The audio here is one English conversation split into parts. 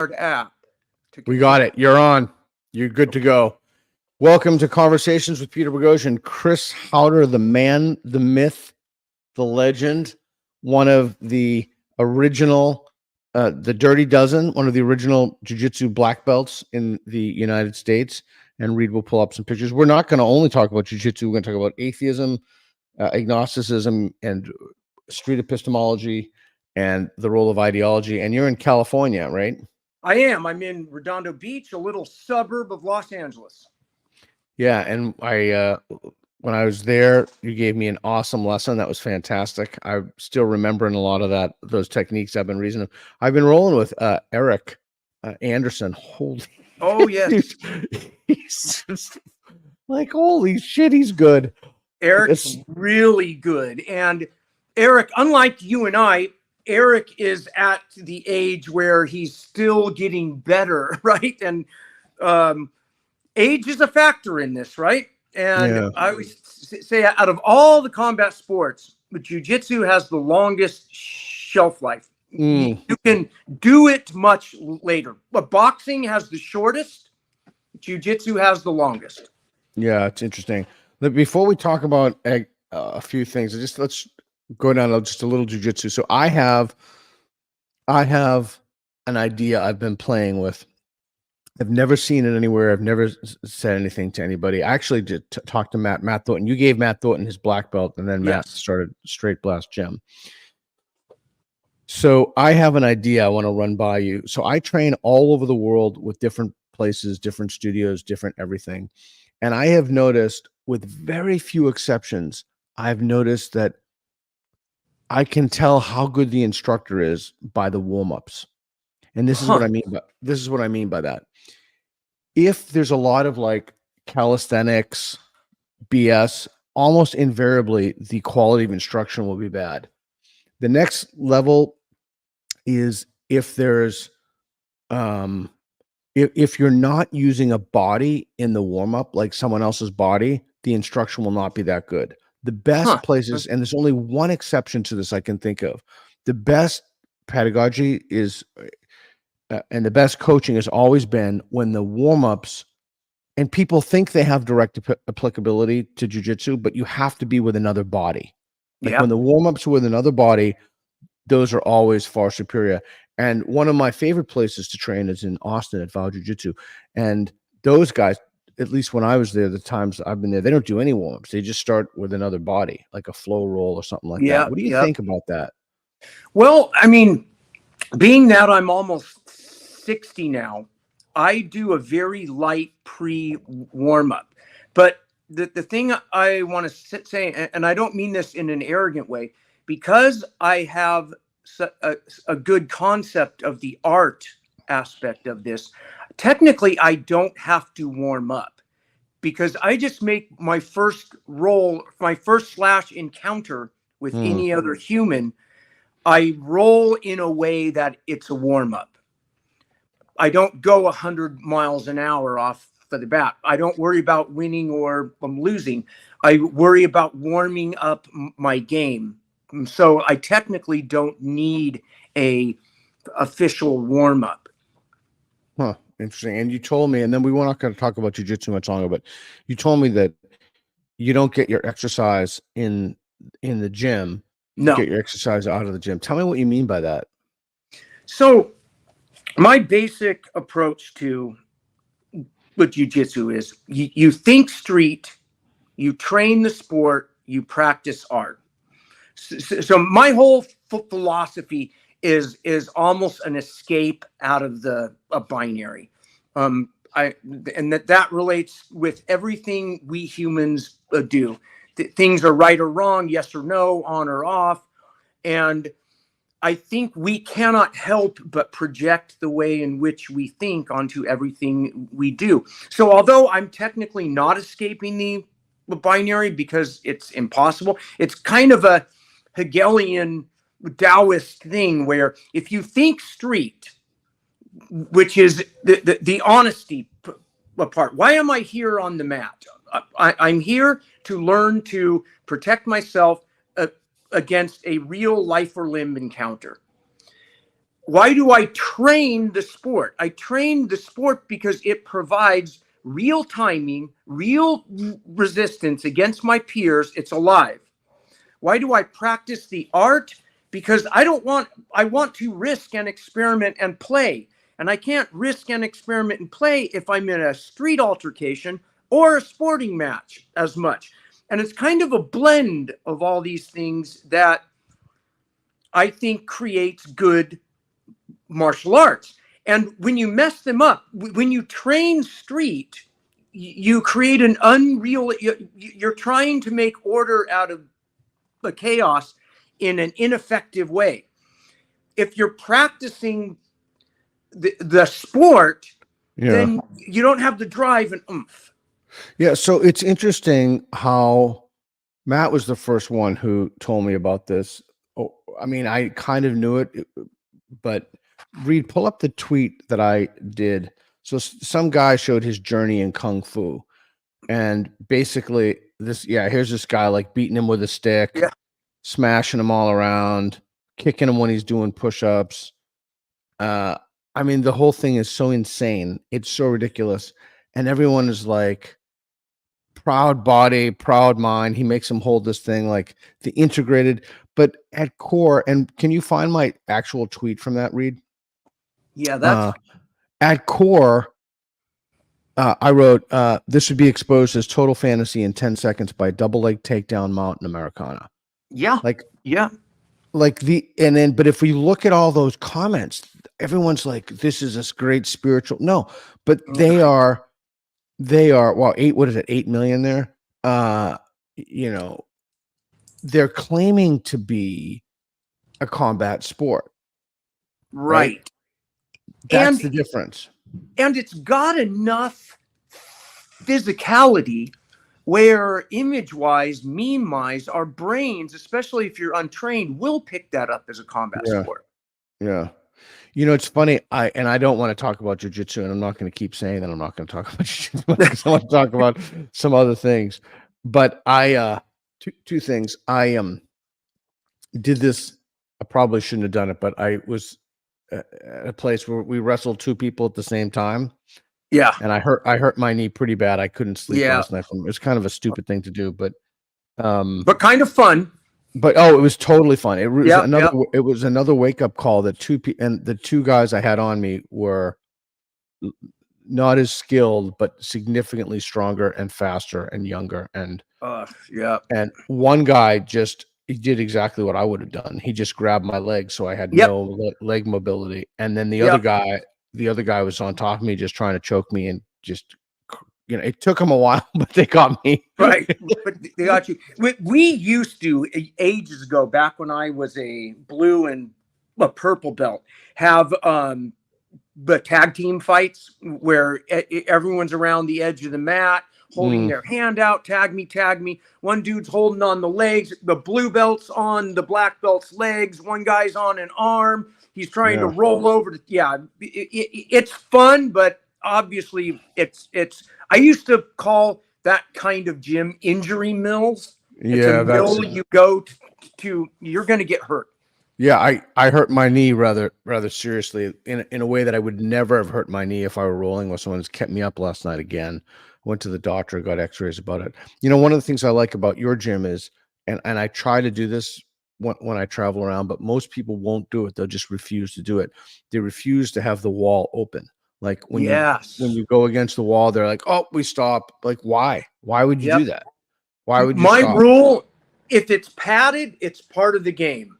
app. We got it. You're on. You're good to go. Welcome to Conversations with Peter Boghossian. Chris Haueter, the man, the myth, the legend, one of the original, the Dirty Dozen, one of the original Jiu-Jitsu black belts in the United States. And Reed will pull up some pictures. We're not going to only talk about Jiu-Jitsu. We're going to talk about atheism, agnosticism, and street epistemology, and the role of ideology. And you're in California, right? I am. I'm in Redondo Beach, a little suburb of Los Angeles. Yeah, and I when I was there, you gave me an awesome lesson. That was fantastic. I'm still remembering a lot of those techniques. I've been rolling with Eric Anderson. Holy, oh yes, he's just like, holy shit, he's good. Eric's really good. And Eric, unlike you and I, Eric is at the age where he's still getting better, right? And age is a factor in this, right? And yeah. I always say, out of all the combat sports, Jiu-Jitsu has the longest shelf life. You can do it much later, but boxing has the shortest. Jiu-Jitsu has the longest. Yeah, it's interesting. Before we talk about a few things, let's go down just a little jiu-jitsu. So I have an idea I've been playing with. I've never seen it anywhere. I've never said anything to anybody. I actually did talk to Matt Thornton. You gave Matt Thornton his black belt, and then Matt started Straight Blast Gym. So I have an idea I want to run by you. So I train all over the world with different places, different studios, different everything. And I have noticed, with very few exceptions, I've noticed that I can tell how good the instructor is by the warm-ups. And this is what I mean by that. If there's a lot of like calisthenics BS, almost invariably the quality of instruction will be bad. The next level is if there's if you're not using a body in the warm-up, like someone else's body, the instruction will not be that good. The best places, and there's only one exception to this I can think of, the best pedagogy is, and the best coaching has always been when the warm-ups, and people think they have direct applicability to jiu-jitsu, but you have to be with another body. Like when the warm-ups are with another body, those are always far superior. And one of my favorite places to train is in Austin at Vow Jiu-Jitsu. And those guys, at least when I was there, the times I've been there, they don't do any warm-ups. They just start with another body, like a flow roll or something like that. What do you think about that? Well, I mean, being that I'm almost 60 now, I do a very light pre-warm-up. But the thing I want to say, and I don't mean this in an arrogant way, because I have a good concept of the art aspect of this, technically I don't have to warm up, because I just make my first roll, my first slash encounter with any other human, I roll in a way that it's a warm-up. I don't go 100 miles an hour off for the bat. I don't worry about winning or losing. I worry about warming up my game. So I technically don't need a official warm-up. Huh. Interesting. And you told me, and then we were not going to talk about jiu-jitsu much longer, but you told me that you don't get your exercise in the gym. No. You get your exercise out of the gym. Tell me what you mean by that. So my basic approach to what jiu-jitsu is, you think street, you train the sport, you practice art. So my whole philosophy is almost an escape out of the binary. And that relates with everything we humans do. Things are right or wrong, yes or no, on or off. And I think we cannot help but project the way in which we think onto everything we do. So although I'm technically not escaping the binary because it's impossible, it's kind of a Hegelian Taoist thing where if you think street, which is the honesty part, why am I here on the mat? I'm here to learn to protect myself against a real life or limb encounter. why do I train the sport? I train the sport because it provides real timing, real resistance against my peers. It's alive. Why do I practice the art? Because I want to risk and experiment and play. And I can't risk and experiment and play if I'm in a street altercation or a sporting match as much. And it's kind of a blend of all these things that I think creates good martial arts. And when you mess them up, when you train street, you create an unreal, you're trying to make order out of the chaos in an ineffective way. If you're practicing the sport, then you don't have the drive and oomph. Yeah. So it's interesting how Matt was the first one who told me about this. Oh, I mean, I kind of knew it, but Reed, pull up the tweet that I did. So some guy showed his journey in Kung Fu, and basically here's this guy like beating him with a stick, smashing him all around, kicking him when he's doing push-ups. I mean, the whole thing is so insane. It's so ridiculous. And everyone is like, proud body, proud mind. He makes him hold this thing like the integrated, but at core, and can you find my actual tweet from that, Reed? Yeah, that's at core. I wrote, this would be exposed as total fantasy in 10 seconds by double leg takedown mountain Americana. Yeah. Like, yeah. Like but if we look at all those comments, everyone's like, this is this great spiritual. No, but they are, well, 8 million there. They're claiming to be a combat sport. Right. That's the difference. And it's got enough physicality where image-wise, meme-wise, our brains, especially if you're untrained, will pick that up as a combat sport. Yeah. It's funny. I don't want to talk about jiu-jitsu, and I'm not going to keep saying that I'm not going to talk about jiu-jitsu because I want to talk about some other things. But two things. I did this. I probably shouldn't have done it, but I was at a place where we wrestled two people at the same time. Yeah. And I hurt my knee pretty bad. I couldn't sleep last night. It was kind of a stupid thing to do, but kind of fun. But it was totally fun. It was another wake up call that the two guys I had on me were not as skilled, but significantly stronger and faster and younger. And and one guy he did exactly what I would have done. He just grabbed my leg, so I had no leg mobility. And then the other guy was on top of me, just trying to choke me, and just it took them a while, but they got me. Right, but they got you. We used to, ages ago, back when I was a blue and a purple belt, have the tag team fights where everyone's around the edge of the mat, holding their hand out, tag me. One dude's holding on the legs, the blue belt's on the black belt's legs, one guy's on an arm, he's trying to roll over. It's fun, but obviously it's I used to call that kind of gym injury mills. It's a mill you go to, you're going to get hurt. Yeah, I hurt my knee rather seriously in a way that I would never have hurt my knee if I were rolling with someone who's kept me up last night again. Went to the doctor, got x-rays about it. One of the things I like about your gym is, and I try to do this when I travel around, but most people won't do it. They'll just refuse to do it. They refuse to have the wall open. Like when you go against the wall, they're like, oh, we stop. Like, why? Why would you do that? Why would you stop? My rule, if it's padded, it's part of the game.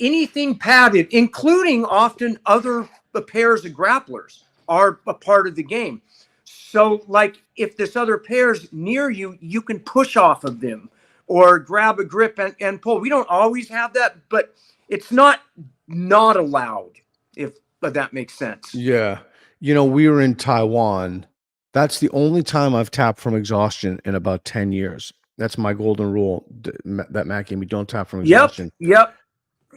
Anything padded, including often other pairs of grapplers, are a part of the game. So, like, if this other pair's near you, you can push off of them or grab a grip and pull. We don't always have that, but it's not allowed, if that makes sense. Yeah. We were in Taiwan. That's the only time I've tapped from exhaustion in about 10 years. That's my golden rule that Matt gave me. Don't tap from exhaustion. Yep.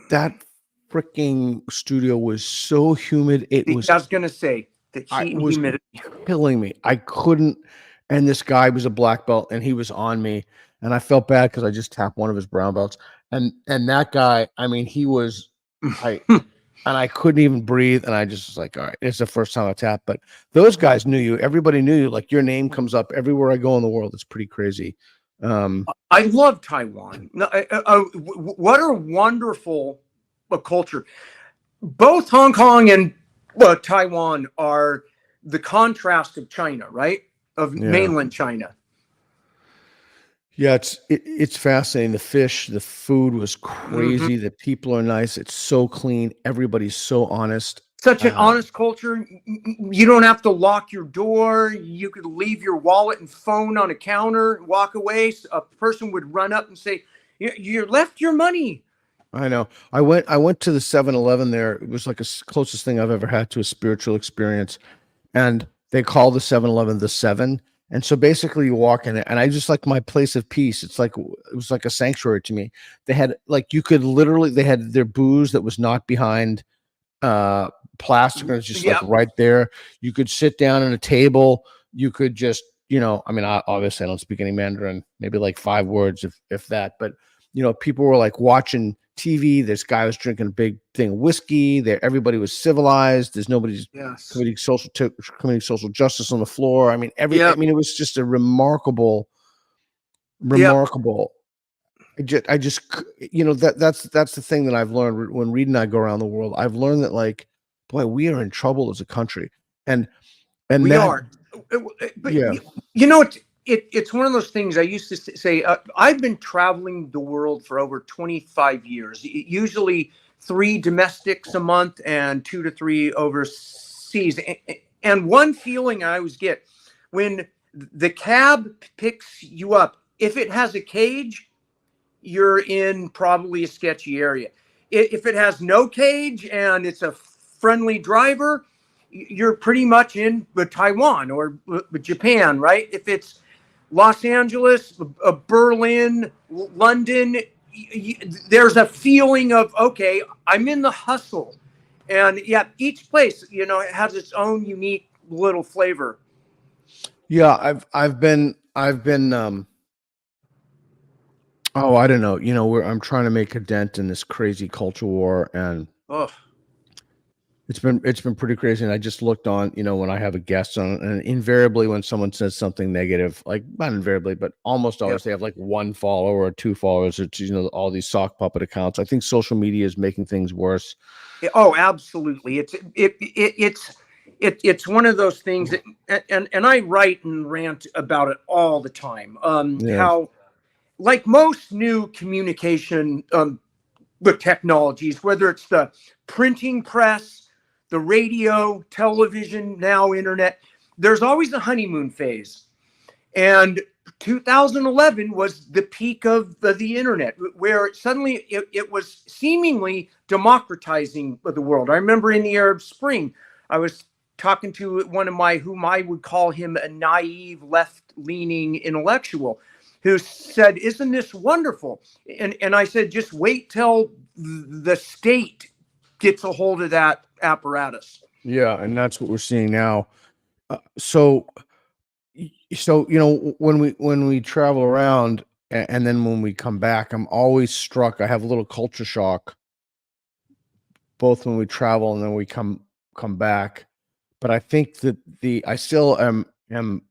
That freaking studio was so humid. I was going to say, the heat and humidity killing me. I couldn't. And this guy was a black belt, and he was on me, and I felt bad because I just tapped one of his brown belts. And that guy, I mean, he was, and I couldn't even breathe. And I just was like, all right, it's the first time I tapped. But those guys knew you. Everybody knew you. Like your name comes up everywhere I go in the world. It's pretty crazy. I love Taiwan. What a wonderful culture. Both Hong Kong and Taiwan are the contrast of China, right? Of mainland China. Yeah, it's fascinating. The fish, the food was crazy. The people are nice. It's so clean. Everybody's so honest. Such an honest culture. You don't have to lock your door. You could leave your wallet and phone on a counter, walk away. A person would run up and say, "You left your money." I know. I went to the 7-Eleven there. It was like the closest thing I've ever had to a spiritual experience. And they call the 7-Eleven the Seven. And so basically you walk in it, and I just like my place of peace. It was like a sanctuary to me. They had like, you could literally, they had their booze that was not behind plastic, and it's just like right there. You could sit down at a table. You could just, I mean, obviously I don't speak any Mandarin, maybe like 5 words if that, but people were like watching TV. This guy was drinking a big thing of whiskey. There, everybody was civilized. There's nobody's committing social justice on the floor. I mean, I mean, it was just a remarkable. I just that's the thing that I've learned when Reed and I go around the world. I've learned that, like, boy, we are in trouble as a country, and we are. But it's one of those things. I used to say, I've been traveling the world for over 25 years, usually 3 domestics a month and 2 to 3 overseas. And one feeling I always get when the cab picks you up, if it has a cage, you're in probably a sketchy area. If it has no cage and it's a friendly driver, you're pretty much in Taiwan or Japan, right? If it's Los Angeles, Berlin, London, there's a feeling of, okay, I'm in the hustle. And each place, it has its own unique little flavor. Yeah, I've been oh, I don't know, I'm trying to make a dent in this crazy culture war, and it's been pretty crazy. And I just looked on, when I have a guest on, and invariably when someone says something negative, like not invariably, but almost always, they have like 1 follower or 2 followers. It's, all these sock puppet accounts. I think social media is making things worse. Oh, absolutely. It's one of those things that, and I write and rant about it all the time. How, like most new communication the technologies, whether it's the printing press, the radio, television, now internet, there's always a honeymoon phase. And 2011 was the peak of the internet, where suddenly it was seemingly democratizing the world. I remember in the Arab Spring, I was talking to one of whom I would call him a naive left-leaning intellectual, who said, "Isn't this wonderful?" And I said, just wait till the state gets a hold of that apparatus. Yeah, and that's what we're seeing now. So when we travel around, and then when we come back, I'm always struck. I have a little culture shock, both when we travel and then we come back. But I think that I still am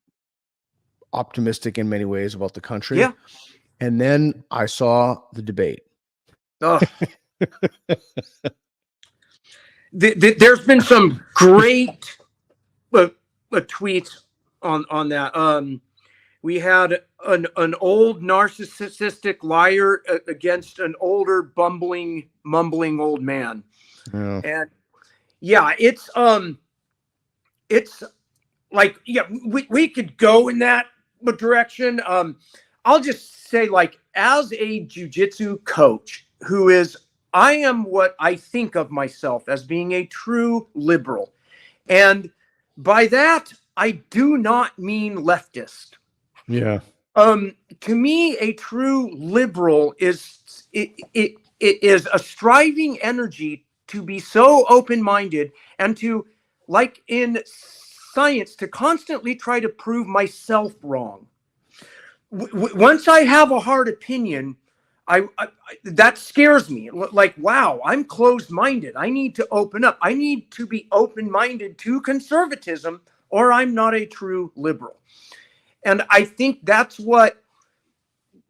optimistic in many ways about the country. Yeah. And then I saw the debate. There's been some great tweets on that. We had an old narcissistic liar against an older bumbling, mumbling old man. Yeah. And it's like, we could go in that direction. I'll just say, like, as a jiu-jitsu coach I am what I think of myself as being a true liberal. And by that, I do not mean leftist. Yeah. To me, a true liberal is a striving energy to be so open-minded and to, like in science, to constantly try to prove myself wrong. Once I have a hard opinion, that scares me. Like, wow, I'm closed-minded. I need to open up. I need to be open-minded to conservatism, or I'm not a true liberal. And I think that's what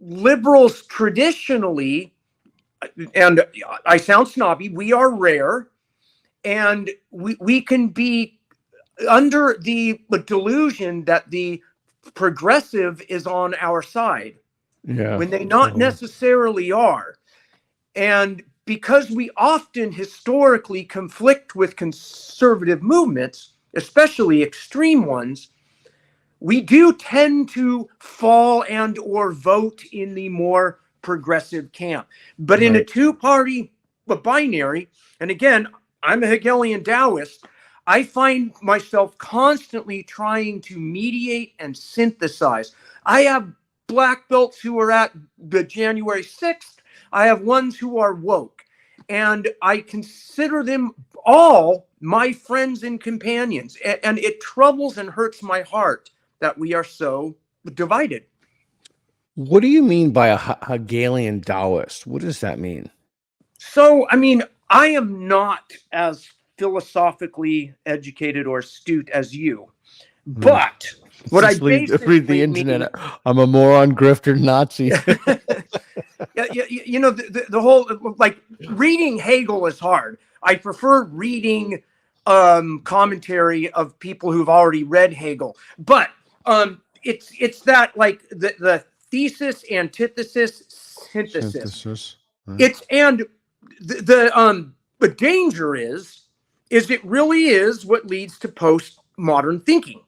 liberals traditionally, and I sound snobby, we are rare, and we can be under the delusion that the progressive is on our side, when they not necessarily are. And because we often historically conflict with conservative movements, especially extreme ones, we do tend to fall and or vote in the more progressive camp. But in a two-party binary, and again, I'm a Hegelian Taoist, I find myself constantly trying to mediate and synthesize. I have black belts who are at the January 6th. I have ones who are woke. And I consider them all my friends and companions. And it troubles and hurts my heart that we are so divided. What do you mean by a Hegelian Taoist? What does that mean? So, I mean, I am not as philosophically educated or astute as you, but what I basically read the internet. I'm a moron, grifter, Nazi. You know, the whole, like, reading Hegel is hard. I prefer reading commentary of people who've already read Hegel, but it's that, like, the thesis, antithesis, synthesis. It's, and the danger is it really is what leads to postmodern thinking.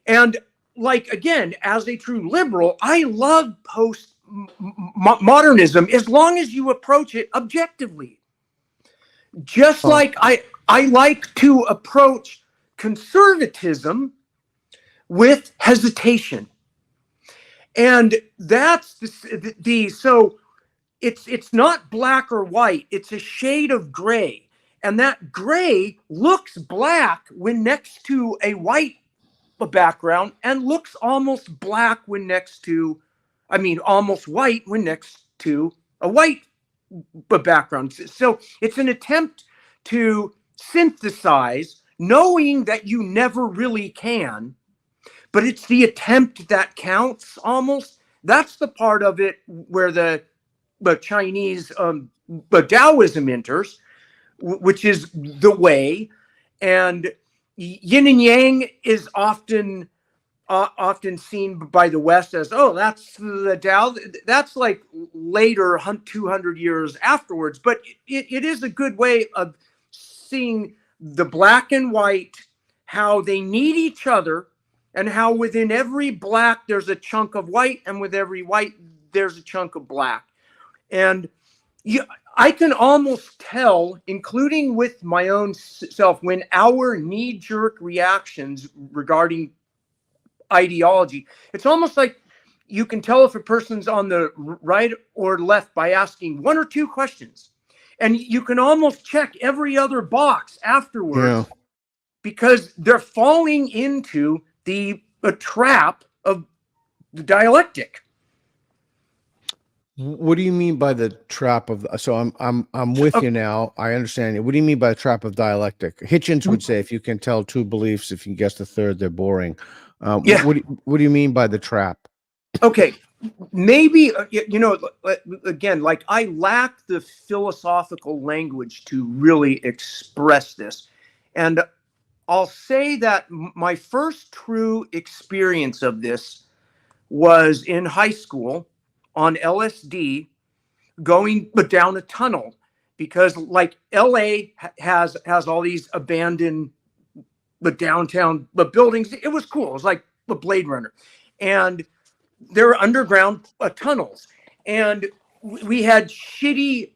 And, like, again, as a true liberal, I love postmodernism as long as you approach it objectively. Just like I like to approach conservatism with hesitation. And that's the so it's not black or white, it's a shade of gray. And that gray looks black when next to a white background, and looks almost black when next to, I mean, almost white when next to a white background. So it's an attempt to synthesize, knowing that you never really can, but it's the attempt that counts almost. That's the part of it where the Chinese Taoism enters, which is the way. And yin and yang is often seen by the West as, oh, that's the Tao. That's like later 200 years afterwards. But it is a good way of seeing the black and white, how they need each other, and how within every black there's a chunk of white, and with every white there's a chunk of black. And I can almost tell, including with my own self, when our knee-jerk reactions regarding ideology, it's almost like you can tell if a person's on the right or left by asking one or two questions. And you can almost check every other box afterwards, because they're falling into the trap of the dialectic. What do you mean by the trap of? So I'm with you now. I understand you. What do you mean by the trap of dialectic? Hitchens would say, if you can tell two beliefs, if you guess the third, they're boring. What do you mean by the trap? Okay, maybe you know, again, like, I lack the philosophical language to really express this, and I'll say that my first true experience of this was in high school on LSD, going down a tunnel, because, like, LA has all these abandoned downtown buildings. It was cool. It was like a Blade Runner, and there were underground tunnels, and we had shitty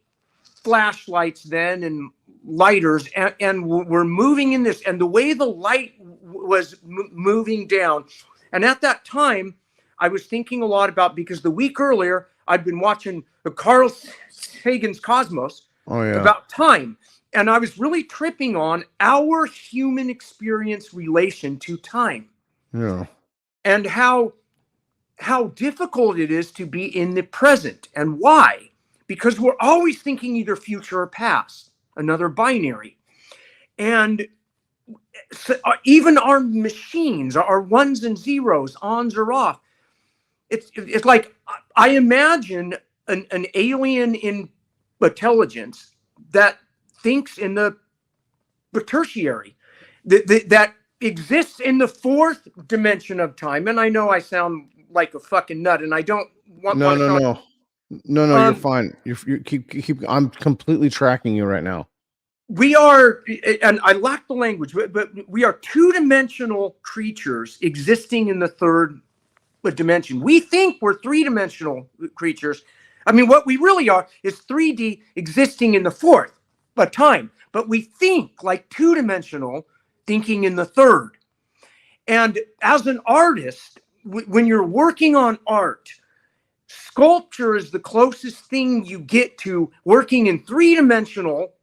flashlights then and lighters, and we're moving in this, and the way the light was moving down, and at that time I was thinking a lot about, because the week earlier I'd been watching Carl Sagan's Cosmos about time, and I was really tripping on our human experience relation to time, and how difficult it is to be in the present, and why. because we're always thinking either future or past, another binary. And so, even our machines, our ones and zeros, ons or off, it's like I imagine an alien in intelligence that thinks in the tertiary, that exists in the fourth dimension of time. And I know I sound like a fucking nut, and I don't want No, to no, sound, no. No, no, you're fine. You keep. I'm completely tracking you right now. we are, and I lack the language, but we are two-dimensional creatures existing in the third dimension. We think we're three-dimensional creatures. I mean, what we really are is 3D existing in the fourth time, but we think like two-dimensional, thinking in the third. And as an artist, when you're working on art, sculpture is the closest thing you get to working in three-dimensional,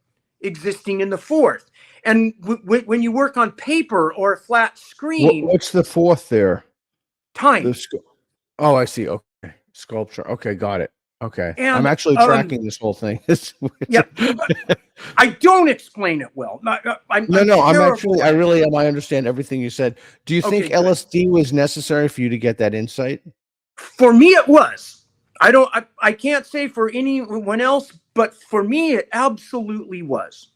existing in the fourth. And when you work on paper or a flat screen, What's the fourth there? time. Oh, I see. Okay, sculpture. Okay, got it. Okay, And, I'm actually tracking this whole thing. Yeah, I don't explain it well. I'm actually, I really am. I understand everything you said. Do you think good. LSD was necessary for you to get that insight? For me, it was. I can't say for anyone else, but for me, it absolutely was.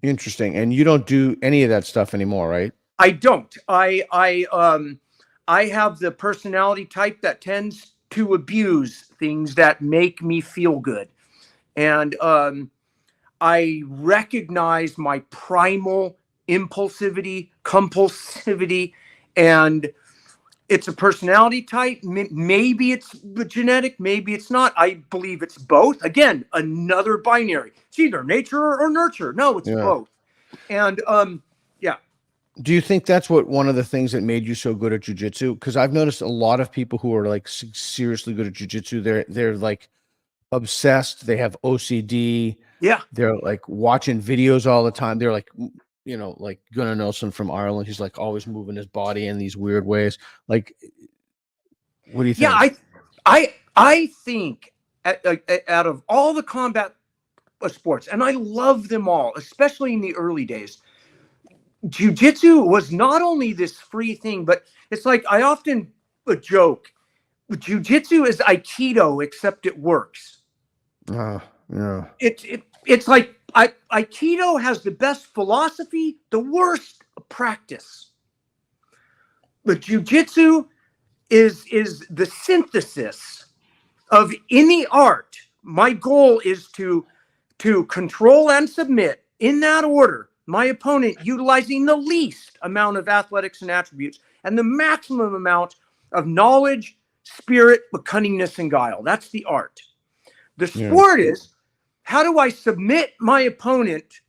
Interesting. And you don't do any of that stuff anymore, right? I don't. I have the personality type that tends to abuse things that make me feel good. And I recognize my primal impulsivity, compulsivity, and it's a personality type. Maybe it's genetic, maybe it's not. I believe it's both. Again, another binary. It's either nature or nurture. No, it's both. And yeah. Do you think that's one of the things that made you so good at jiu-jitsu? Because I've noticed a lot of people who are like seriously good at jiu-jitsu, they're like obsessed. They have OCD. Yeah. They're like watching videos all the time. They're like, you know, like Gunnar Nelson from Ireland. He's like always moving his body in these weird ways. Like, what do you think? Yeah, I think out of all the combat sports, and I love them all, especially in the early days, jiu-jitsu was not only this free thing, but it's like I often joke, jiu-jitsu is Aikido, except it works. Yeah. It's like Aikido has the best philosophy, the worst practice. But jiu-jitsu is the synthesis of any art. My goal is to control and submit in that order my opponent, utilizing the least amount of athletics and attributes and the maximum amount of knowledge, spirit, but cunningness and guile. That's the art. The sport is, how do I submit my opponent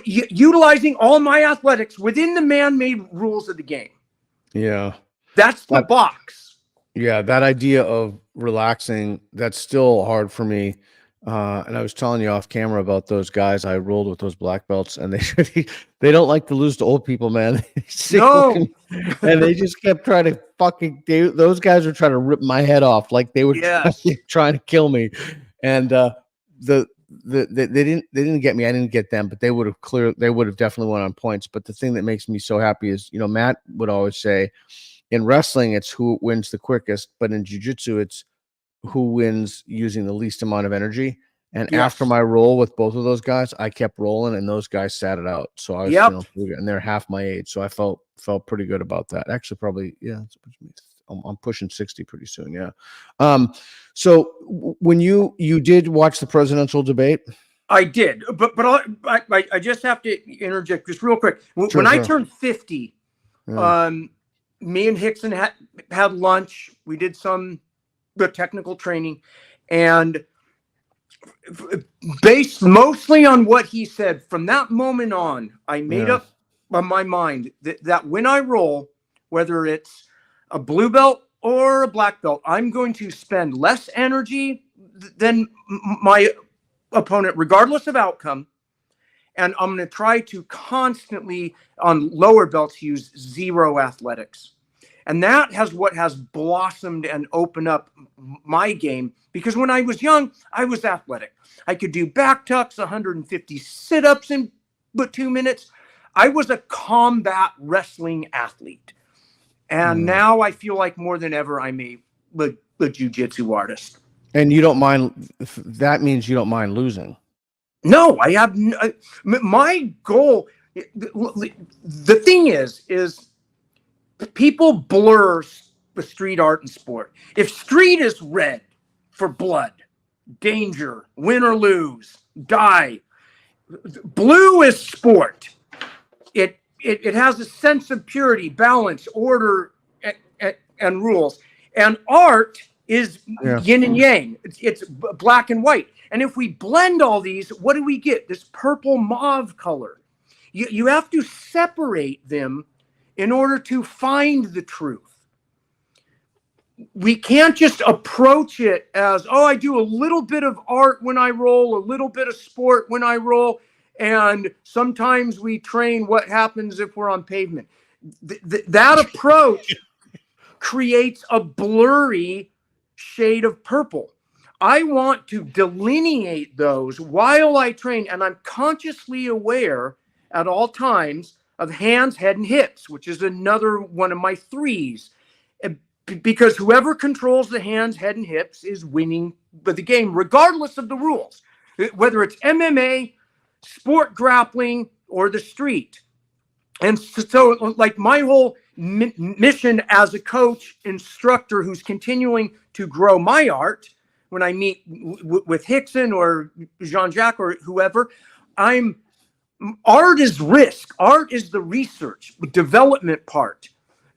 utilizing all my athletics within the man-made rules of the game? Yeah. That's the box. Yeah, that idea of relaxing, that's still hard for me. And I was telling you off camera about those guys I rolled with, those black belts, and they don't like to lose to old people, man. No. And they just kept trying to those guys were trying to rip my head off, like they were trying to kill me. And they didn't get me. I didn't get them, but they would have definitely won on points. But the thing that makes me so happy is, you know, Matt would always say, in wrestling, it's who wins the quickest, but in jiu-jitsu, it's who wins using the least amount of energy. And after my roll with both of those guys, I kept rolling, and those guys sat it out. So I was, you know, and they're half my age, so I felt pretty good about that. Actually, probably, I'm pushing 60 pretty soon. Yeah. So when you did watch the presidential debate, I did, but I just have to interject just real quick. When I turned 50, me and Hickson had lunch. We did the technical training, and based mostly on what he said, from that moment on, I made up my mind that when I roll, whether it's a blue belt or a black belt, I'm going to spend less energy than my opponent, regardless of outcome. And I'm going to try to constantly, on lower belts, use zero athletics. And that has what has blossomed and opened up my game, because when I was young, I was athletic. I could do back tucks, 150 sit-ups in but 2 minutes. I was a combat wrestling athlete. And now I feel like more than ever, I'm a jiu-jitsu artist. And you don't mind, that means you don't mind losing. No, I have, my goal, the thing is people blur the street art and sport. If street is red for blood, danger, win or lose, die, blue is sport. It has a sense of purity, balance, order, and rules. And art is yin and yang. It's black and white. And if we blend all these, what do we get? This purple mauve color. You have to separate them in order to find the truth. We can't just approach it as, oh, I do a little bit of art when I roll, a little bit of sport when I roll, and sometimes we train what happens if we're on pavement. That approach creates a blurry shade of purple. I want to delineate those while I train, and I'm consciously aware at all times of hands, head, and hips, which is another one of my threes. Because whoever controls the hands, head, and hips is winning the game, regardless of the rules, whether it's MMA, sport grappling, or the street. And so like my whole mission as a coach, instructor who's continuing to grow my art, when I meet with Hickson or Jean-Jacques or whoever, art is risk. Art is the research, development part.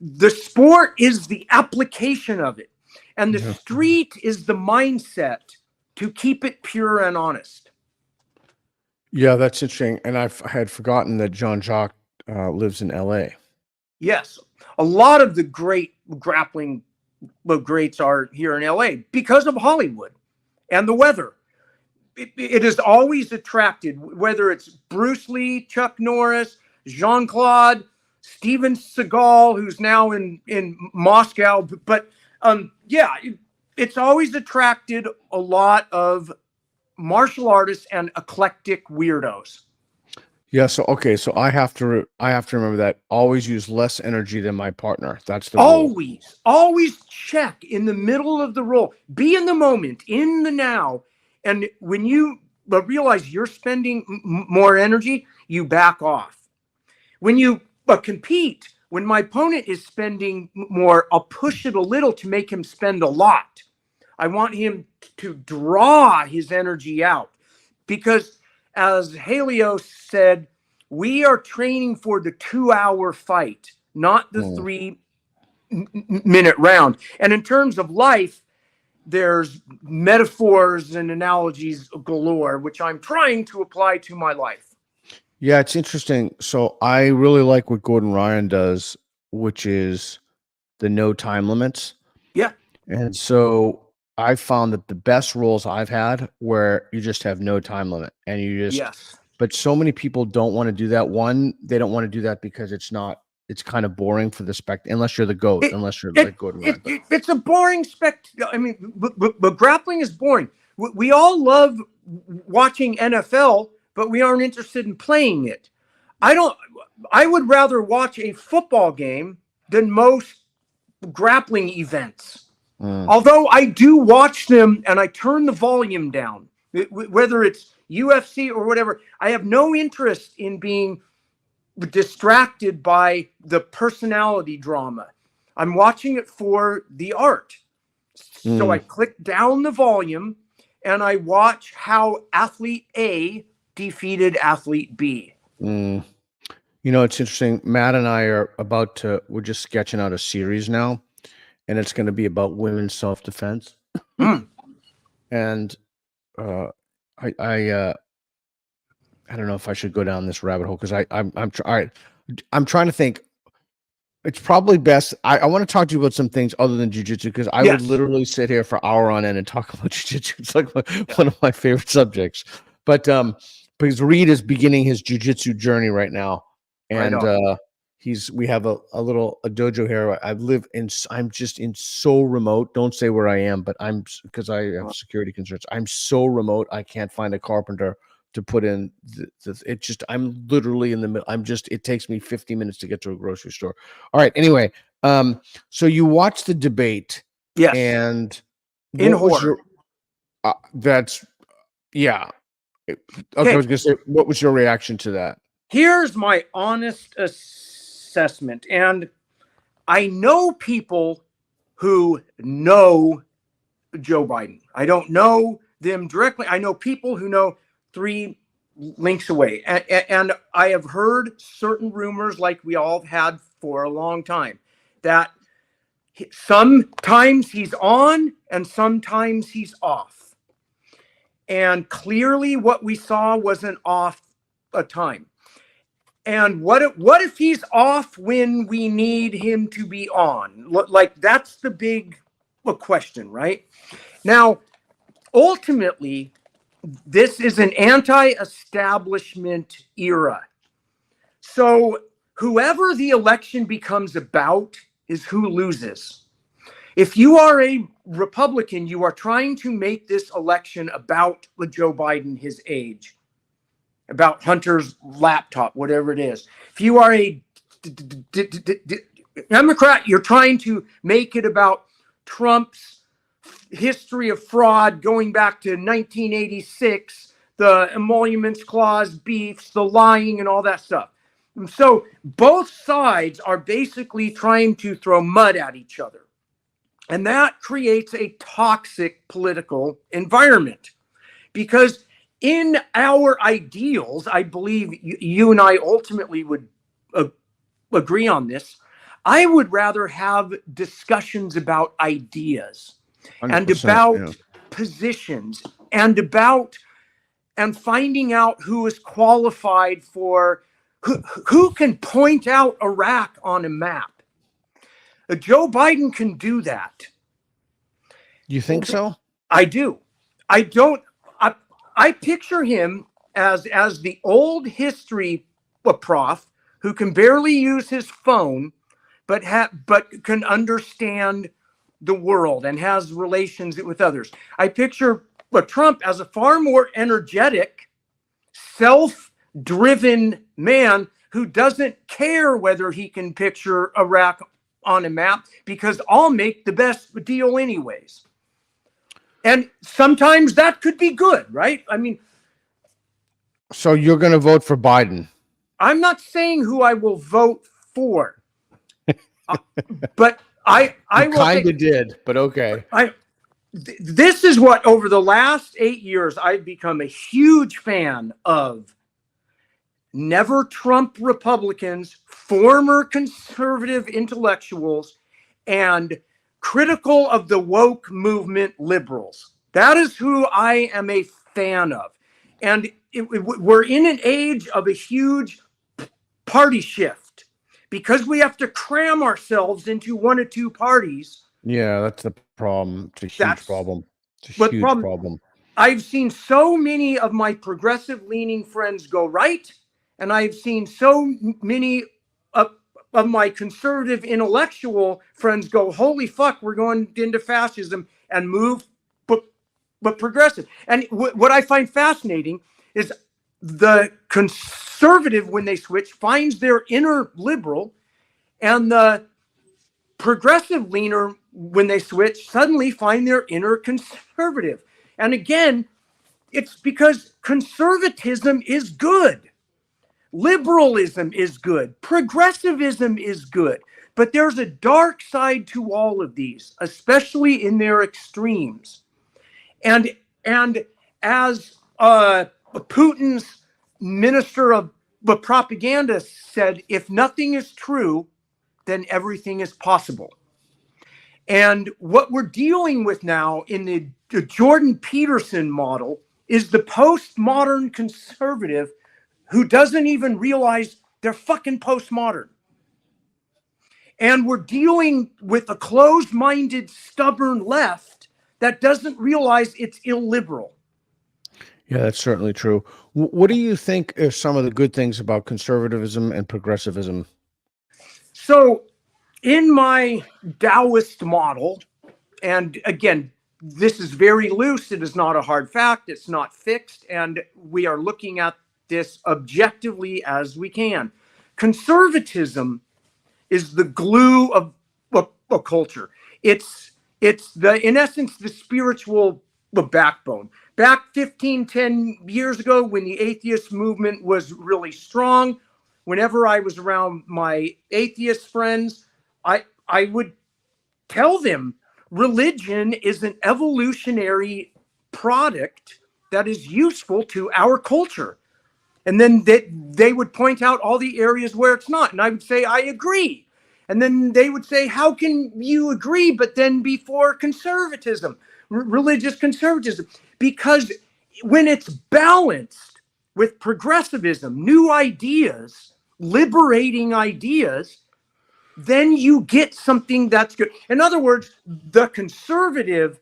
The sport is the application of it. And the street is the mindset to keep it pure and honest. Yeah, that's interesting. And I had forgotten that Jean-Jacques lives in LA. Yes. A lot of the great grappling greats are here in LA because of Hollywood and the weather. It is always attracted, whether it's Bruce Lee, Chuck Norris, Jean-Claude, Steven Seagal, who's now in Moscow. But it's always attracted a lot of martial artists and eclectic weirdos. Yeah. So I have to remember that. Always use less energy than my partner. That's the rule. Always check in the middle of the roll. Be in the moment, in the now. And when you realize you're spending more energy, you back off. When you compete, when my opponent is spending more, I'll push it a little to make him spend a lot. I want him to draw his energy out, because as Helios said, we are training for the 2-hour fight, not the 3-minute round. And in terms of life, there's metaphors and analogies galore, which I'm trying to apply to my life. Yeah, it's interesting. So I really like what Gordon Ryan does, which is the no time limits. Yeah. And so I found that the best roles I've had where you just have no time limit and you just, but so many people don't want to do that. One, they don't want to do that because it's kind of boring for the unless you're the GOAT, unless you're like Gordon Ryan. It's a boring I mean, but grappling is boring. We all love watching NFL, but we aren't interested in playing it. I would rather watch a football game than most grappling events. Although I do watch them and I turn the volume down, whether it's UFC or whatever. I have no interest in being distracted by the personality drama. I'm watching it for the art. So I click down the volume and I watch how athlete A defeated athlete B. You know, it's interesting. Matt and I we're just sketching out a series now, and it's going to be about women's self-defense. And I don't know if I should go down this rabbit hole, because I'm trying to think. It's probably best. I want to talk to you about some things other than jiu-jitsu, because I would literally sit here for hour on end and talk about jiu-jitsu. It's like one of my favorite subjects. But because Reed is beginning his jiu-jitsu journey right now, and we have a dojo here. I'm just in so remote. Don't say where I am, but because I have security concerns. I'm so remote. I can't find a carpenter to put in I'm literally in the middle. It takes me 50 minutes to get to a grocery store. All right. Anyway, so you watched the debate. Yes. And in horror. Yeah. Okay. I was going to say, what was your reaction to that? Here's my honest assessment. And I know people who know Joe Biden. I don't know them directly. I know people who know 3 links away. And I have heard certain rumors, like we all have had for a long time, that sometimes he's on and sometimes he's off. And clearly what we saw wasn't off a time. And what if he's off when we need him to be on? Like, that's the big question, right? Now, ultimately, this is an anti-establishment era. So whoever the election becomes about is who loses. If you are a Republican, you are trying to make this election about Joe Biden, his age, about Hunter's laptop, whatever it is. If you are a Democrat, you're trying to make it about Trump's history of fraud going back to 1986, the emoluments clause beefs, the lying, and all that stuff. And so both sides are basically trying to throw mud at each other. And that creates a toxic political environment, because in our ideals, I believe you and I ultimately would agree on this. I would rather have discussions about ideas and about positions and finding out who is qualified for, who can point out Iraq on a map. Joe Biden can do that. You think so? I do. I don't. I picture him as the old history prof who can barely use his phone, but can understand the world and has relations with others. I picture Trump as a far more energetic, self-driven man who doesn't care whether he can picture Iraq on a map, because I'll make the best deal anyways. And sometimes that could be good, right? I mean, so you're going to vote for Biden? I'm not saying who I will vote for, but I kind of did, but okay. This is what, over the last 8 years, I've become a huge fan of. Never Trump Republicans, former conservative intellectuals, and critical of the woke movement liberals. That is who I am a fan of. And we're in an age of a huge party shift because we have to cram ourselves into 1 or 2 parties. Yeah, that's the problem. It's a huge problem. It's a huge problem. I've seen so many of my progressive leaning friends go right, and I've seen so many of my conservative intellectual friends go, holy fuck, we're going into fascism, and move but progressive. And what I find fascinating is the conservative, when they switch, finds their inner liberal, and the progressive leaner, when they switch, suddenly find their inner conservative. And again, it's because conservatism is good. Liberalism is good. Progressivism is good. But there's a dark side to all of these, especially in their extremes. And as Putin's minister of propaganda said, if nothing is true, then everything is possible. And what we're dealing with now in the Jordan Peterson model is the postmodern conservative who doesn't even realize they're fucking postmodern. And we're dealing with a closed-minded, stubborn left that doesn't realize it's illiberal. Yeah, that's certainly true. What do you think are some of the good things about conservatism and progressivism? So in my Taoist model, and again, this is very loose. It is not a hard fact. It's not fixed. And we are looking at this objectively as we can. Conservatism is the glue of a culture. It's in essence, the spiritual backbone. Back 10 years ago, when the atheist movement was really strong, whenever I was around my atheist friends, I would tell them religion is an evolutionary product that is useful to our culture. And then they would point out all the areas where it's not. And I would say, I agree. And then they would say, how can you agree, but then be for conservatism, religious conservatism? Because when it's balanced with progressivism, new ideas, liberating ideas, then you get something that's good. In other words, the conservative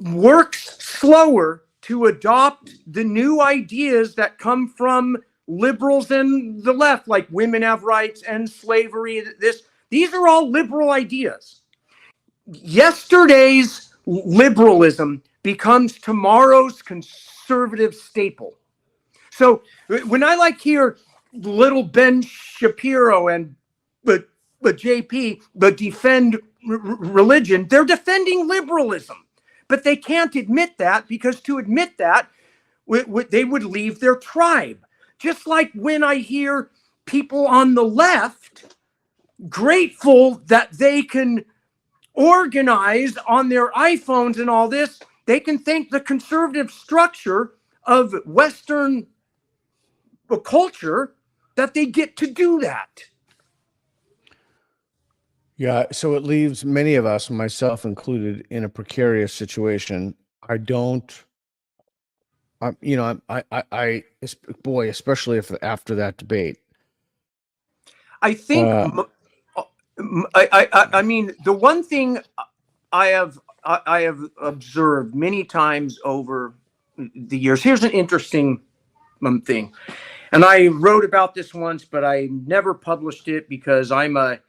works slower to adopt the new ideas that come from liberals and the left, like women have rights and slavery. These are all liberal ideas. Yesterday's liberalism becomes tomorrow's conservative staple. So when I hear little Ben Shapiro and but JP defend religion, they're defending liberalism. But they can't admit that, because to admit that, they would leave their tribe. Just like when I hear people on the left grateful that they can organize on their iPhones and all this, they can thank the conservative structure of Western culture that they get to do that. Yeah, so it leaves many of us, myself included, in a precarious situation. Especially if after that debate. I think, I mean, the one thing I have observed many times over the years. Here's an interesting thing, and I wrote about this once, but I never published it because I'm a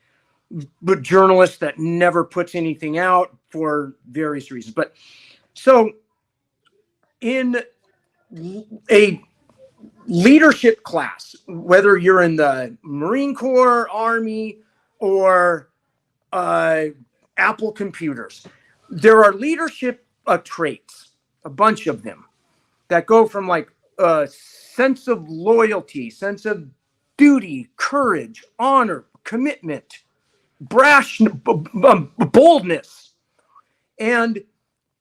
journalist that never puts anything out for various reasons. But so in a leadership class, whether you're in the Marine Corps, Army, or Apple computers, there are leadership traits, a bunch of them, that go from like a sense of loyalty, sense of duty, courage, honor, commitment, brash, boldness. And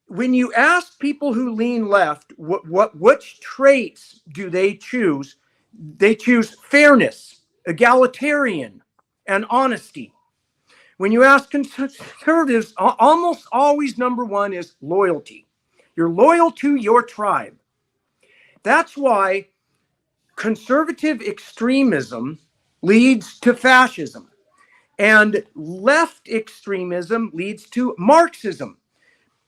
when you ask people who lean left, which traits do they choose? They choose fairness, egalitarian, and honesty. When you ask conservatives, almost always number one is loyalty. You're loyal to your tribe. That's why conservative extremism leads to fascism, and left extremism leads to Marxism.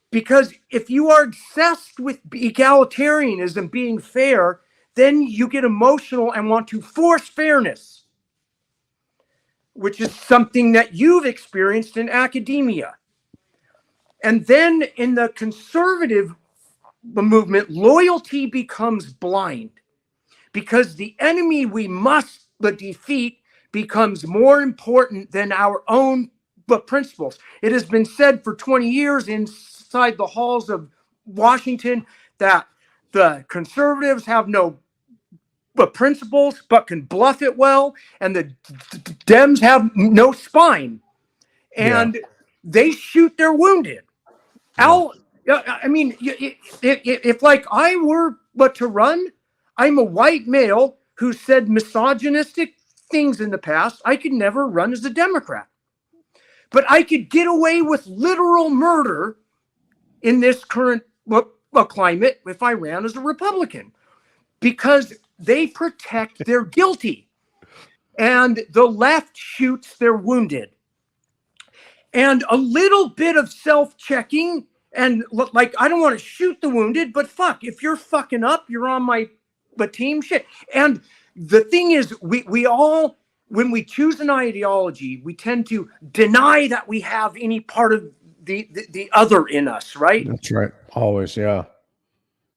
Because if you are obsessed with egalitarianism, being fair, then you get emotional and want to force fairness, which is something that you've experienced in academia. And then in the conservative movement, loyalty becomes blind, because the enemy we must defeat becomes more important than our own principles. It has been said for 20 years inside the halls of Washington that the conservatives have no principles but can bluff it well, and the Dems have no spine, and they shoot their wounded. I mean, if like I were to run, I'm a white male who said misogynistic things in the past. I could never run as a Democrat. But I could get away with literal murder in this current climate if I ran as a Republican, because they protect their guilty and the left shoots their wounded. And a little bit of self-checking, and like, I don't want to shoot the wounded, but fuck, if you're fucking up, you're on my team, shit. And the thing is, we all when we choose an ideology, we tend to deny that we have any part of the other in us, right? That's right. Always, yeah.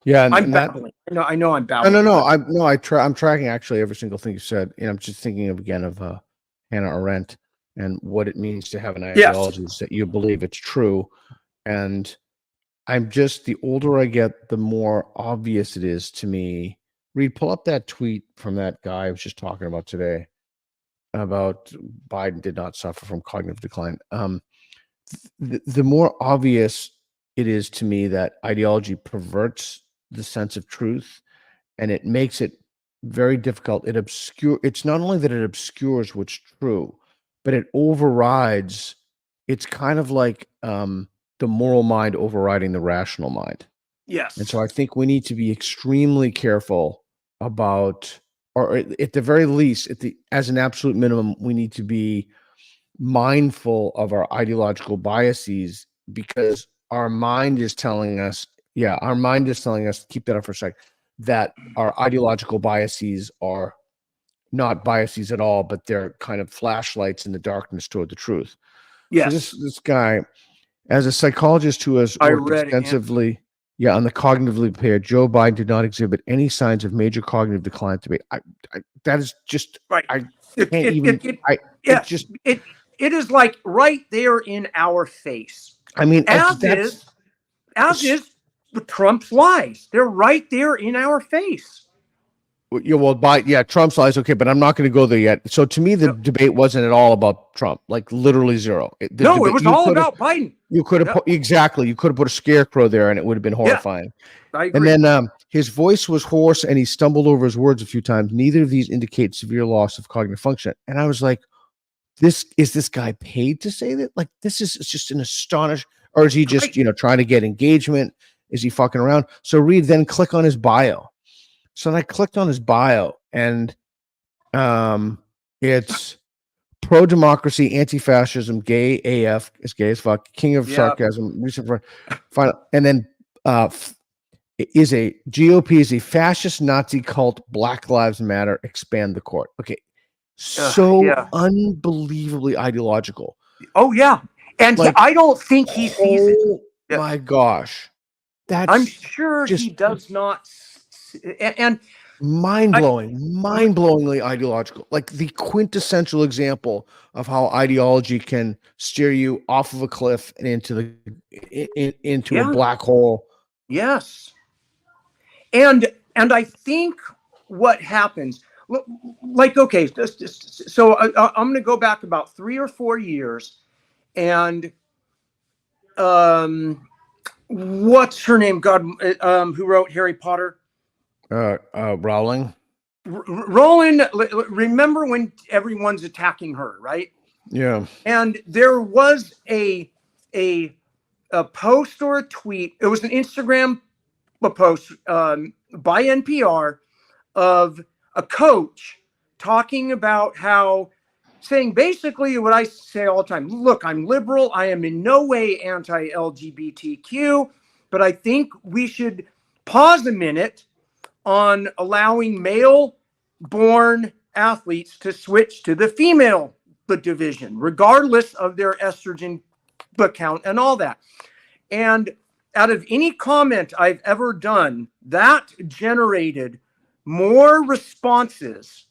Yeah, I'm babbling. I know I'm babbling. No. I'm tracking actually every single thing you said. And I'm just thinking of Hannah Arendt and what it means to have an ideology is that you believe it's true. And I'm just, the older I get, the more obvious it is to me. Reed, pull up that tweet from that guy I was just talking about today about Biden did not suffer from cognitive decline. The more obvious it is to me that ideology perverts the sense of truth, and it makes it very difficult. It's not only that it obscures what's true, but it overrides. It's kind of like the moral mind overriding the rational mind. Yes. And so I think we need to be extremely careful about, or at the very least, as an absolute minimum, we need to be mindful of our ideological biases, because our mind is telling us, keep that up for a sec, that our ideological biases are not biases at all, but they're kind of flashlights in the darkness toward the truth. Yes. So this guy, as a psychologist who has worked extensively on the cognitively impaired, Joe Biden did not exhibit any signs of major cognitive decline to me. That is just right. It is like right there in our face. I mean, as is Trump's lies. They're right there in our face. Yeah, Trump's lies, okay, but I'm not going to go there yet. So to me, the debate wasn't at all about Trump, like literally zero. It was all about Biden. You could have exactly. You could have put a scarecrow there, and it would have been horrifying. I agree. And then his voice was hoarse, and he stumbled over his words a few times. Neither of these indicate severe loss of cognitive function. And I was like, this guy paid to say that? Like, this is just an astonishing, or is he just trying to get engagement? Is he fucking around? So Reed, then click on his bio. So then I clicked on his bio, and it's pro-democracy, anti-fascism, gay AF, is gay as fuck, king of sarcasm, recent final, and then GOP is a fascist Nazi cult, Black Lives Matter, expand the court. Okay, unbelievably ideological. Oh yeah, and like, I don't think he sees it. My gosh, I'm sure he does not. And mind-blowingly ideological, like the quintessential example of how ideology can steer you off of a cliff and into a black hole. Yes. And I think what happens, like, okay, so I'm going to go back about 3 or 4 years, and what's her name? God, who wrote Harry Potter? Rowling. Rowling. Remember when everyone's attacking her, right? Yeah. And there was a post or a tweet. It was an Instagram post by NPR of a coach talking about saying basically what I say all the time. Look, I'm liberal. I am in no way anti-LGBTQ, but I think we should pause a minute on allowing male-born athletes to switch to the female division, regardless of their estrogen count and all that. And out of any comment I've ever done, that generated more responses.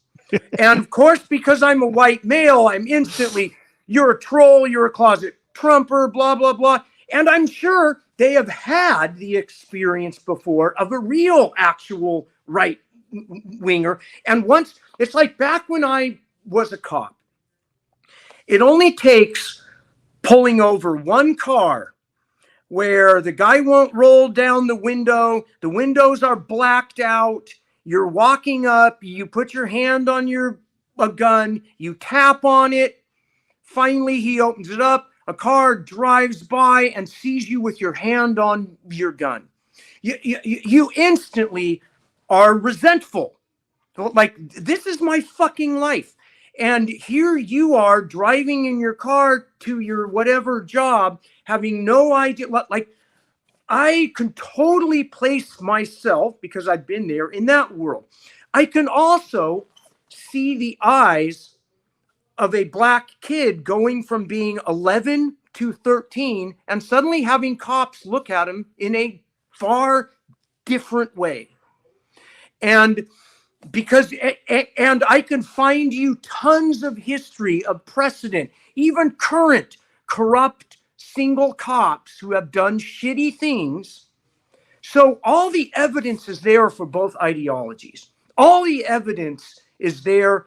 And of course, because I'm a white male, I'm instantly, you're a troll, you're a closet Trumper, blah, blah, blah. And I'm sure they have had the experience before of a real, actual right winger. And once, it's like back when I was a cop, it only takes pulling over one car where the guy won't roll down the windows are blacked out, you're walking up, you put your hand on a gun, you tap on it, finally he opens it up, a car drives by and sees you with your hand on your gun. You instantly are resentful. Like, this is my fucking life. And here you are driving in your car to your whatever job, having no idea. Like, I can totally place myself, because I've been there, in that world. I can also see the eyes of a black kid going from being 11 to 13 and suddenly having cops look at him in a far different way. And and I can find you tons of history of precedent, even current corrupt single cops who have done shitty things. So all the evidence is there for both ideologies. All the evidence is there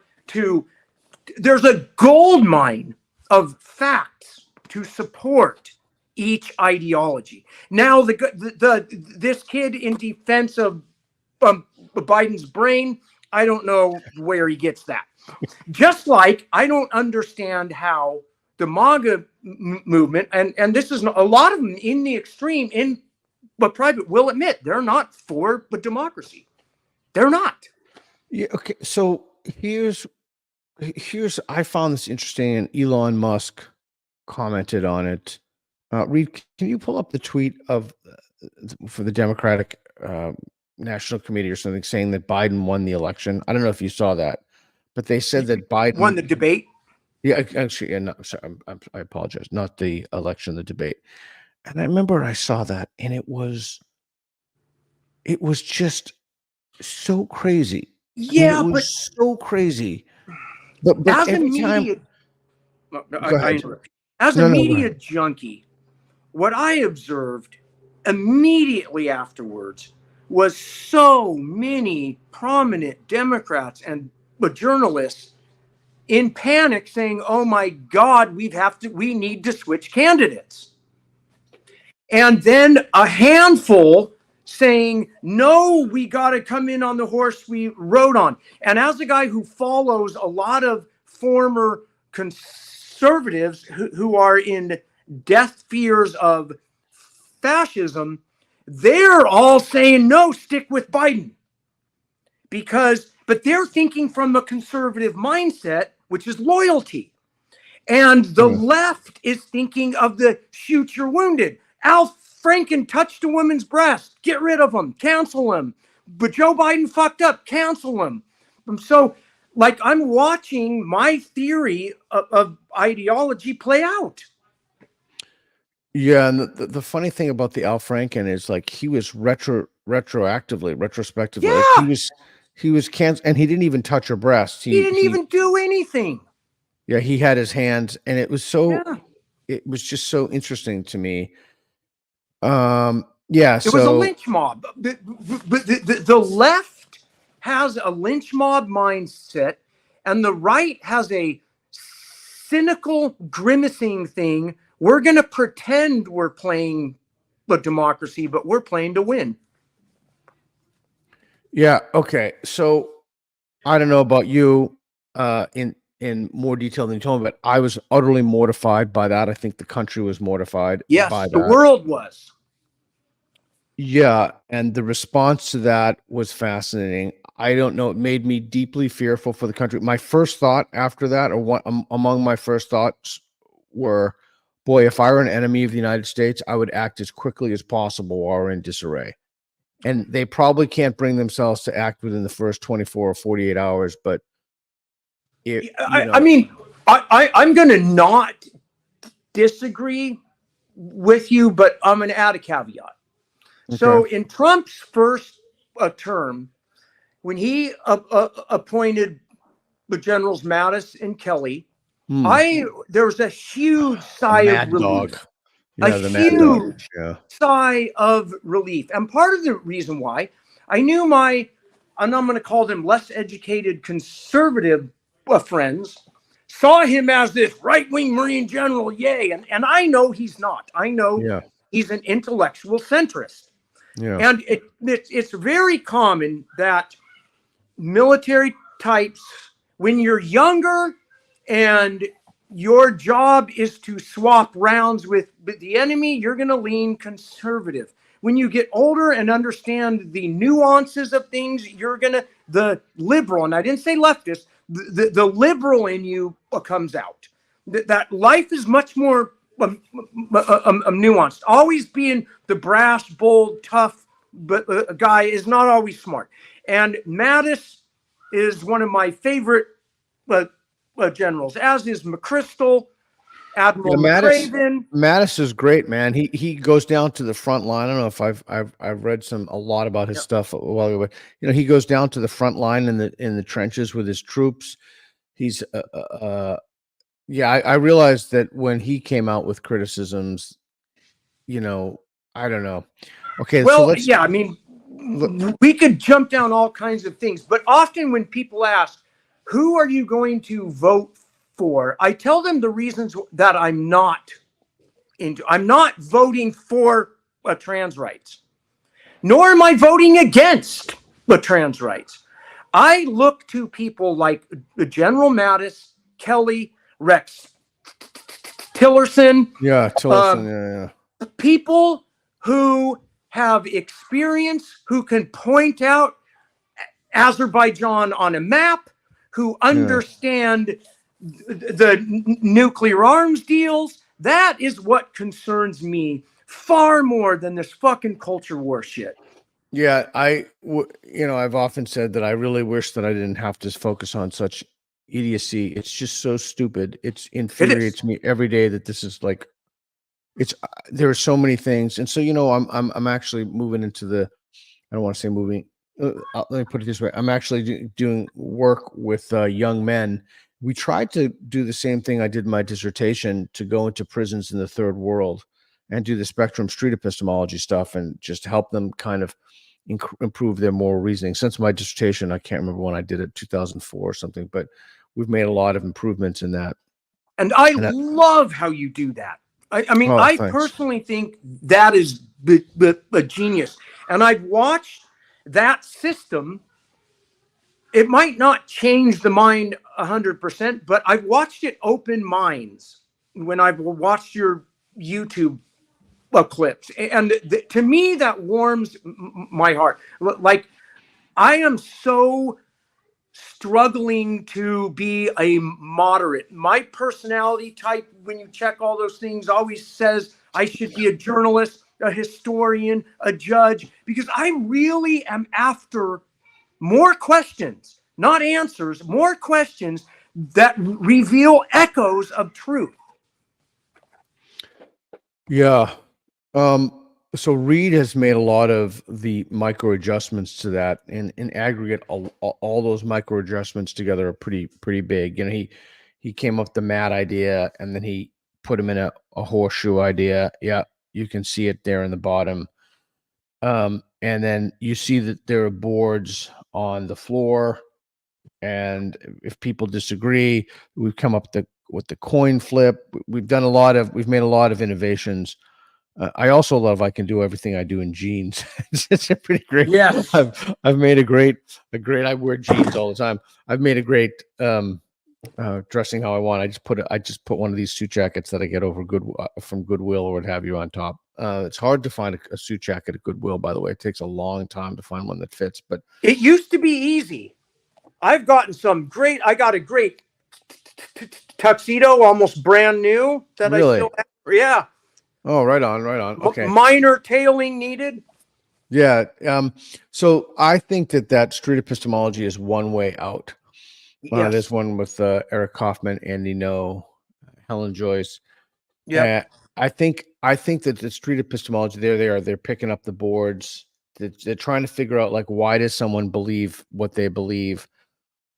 there's a gold mine of facts to support each ideology. Now, this kid in defense of Biden's brain, I don't know where he gets that. Just like I don't understand how the MAGA movement, and this is a lot of them in the extreme, but private will admit they're not for the democracy. They're not. Yeah. Okay. So here's I found this interesting, and Elon Musk commented on it. Reed, can you pull up the tweet of for the Democratic National Committee or something saying that Biden won the election? I don't know if you saw that, but they said that Biden won the debate. Yeah, actually, no, sorry, I apologize. Not the election, the debate. And I remember I saw that, and it was just so crazy. Yeah, I mean, it was so crazy. But as a every media, time, as a media junkie, what I observed immediately afterwards was so many prominent Democrats and journalists in panic saying, "Oh my God, we need to switch candidates." And then a handful saying, "No, we got to come in on the horse we rode on." And as a guy who follows a lot of former conservatives who are in death fears of fascism, they're all saying, "No, stick with Biden." But they're thinking from a conservative mindset, which is loyalty. And the left is thinking of the shoot your wounded. Al Franken touched a woman's breast. Get rid of him. Cancel him. But Joe Biden fucked up. Cancel him. So, like, I'm watching my theory of ideology play out. Yeah, and the funny thing about the Al Franken is, like, he was retrospectively, Yeah. like he was canceled, and he didn't even touch her breast. He didn't even do anything. Yeah, he had his hands, and it was it was just so interesting to me. Yeah, it was a lynch mob. But the left has a lynch mob mindset, and the right has a cynical, grimacing thing. We're going to pretend we're playing the democracy, but we're playing to win. Yeah. Okay. So I don't know about you in more detail than you told me, but I was utterly mortified by that. I think the country was mortified. Yes, by the that. world was. Yeah, and the response to that was fascinating. I don't know. It made me deeply fearful for the country. My first thought after that, among my first thoughts were, boy, if I were an enemy of the United States, I would act as quickly as possible while we're in disarray. And they probably can't bring themselves to act within the first 24 or 48 hours. But I mean, I'm going to not disagree with you, but I'm going to add a caveat. Okay. So in Trump's first term, when he appointed the generals Mattis and Kelly, there was a huge sigh of relief. A huge sigh of relief. And part of the reason why I knew and I'm going to call them less educated conservative friends, saw him as this right-wing Marine general, yay. And I know he's not. I know he's an intellectual centrist. Yeah. And it's very common that military types, when you're younger and your job is to swap rounds with the enemy, you're going to lean conservative. When you get older and understand the nuances of things, you're going to, the liberal, and I didn't say leftist, the liberal in you comes out. That life is much more nuanced. Always being the brash, bold, tough guy is not always smart. And Mattis is one of my favorite generals, as is McChrystal, Admiral Mattis, McRaven. Mattis is great, man. He goes down to the front line. I don't know if I've read a lot about his stuff a while ago, but he goes down to the front line in the trenches with his troops. He's I realized that when he came out with criticisms, I don't know. Okay, well, so let's. Yeah, I mean, we could jump down all kinds of things, but often when people ask, "Who are you going to vote for?" I tell them the reasons that I'm not voting for trans rights, nor am I voting against the trans rights. I look to people like General Mattis, Kelly, Rex Tillerson. People who have experience, who can point out Azerbaijan on a map, who understand the nuclear arms deals. That is what concerns me far more than this fucking culture war shit. Yeah, I've often said that I really wish that I didn't have to focus on such idiocy. It's just so stupid. It infuriates me every day that this is like, there are so many things. And so, I'm actually moving into I don't want to say moving. Let me put it this way. I'm actually doing work with young men. We tried to do the same thing I did in my dissertation, to go into prisons in the third world and do the spectrum street epistemology stuff and just help them kind of improve their moral reasoning. Since my dissertation, I can't remember when I did it, 2004 or something, but we've made a lot of improvements in that. And I love how you do that. I mean, I personally think that is a genius. And I've watched that system. It might not change the mind 100%, but I've watched it open minds when I've watched your YouTube clips. And to me, that warms my heart. Like, I am so struggling to be a moderate. My personality type, when you check all those things, always says I should be a journalist, a historian, a judge, because I really am after more questions, not answers, more questions that reveal echoes of truth. Yeah. So Reed has made a lot of the micro adjustments to that, and in aggregate, all those micro adjustments together are pretty big. He came up with the mat idea, and then he put him in a horseshoe idea. Yeah, you can see it there in the bottom. And then you see that there are boards on the floor, and if people disagree, we've come up with the coin flip. We've made a lot of innovations. I also love I can do everything I do in jeans. It's a pretty great. Yeah, I've made a great. I wear jeans all the time. I've made a great dressing how I want. I just put one of these suit jackets that I get over from Goodwill or what have you on top. It's hard to find a suit jacket at Goodwill, by the way. It takes a long time to find one that fits, but it used to be easy. I've gotten I got a great tuxedo, almost brand new, that really? I still have. Yeah. Oh, right on. Okay. Minor tailing needed. Yeah. So I think that street epistemology is one way out. Yes. There's one with Eric Kaufman, Andy No, Helen Joyce. Yeah. I think that the street epistemology, they're picking up the boards. They're trying to figure out, like, why does someone believe what they believe?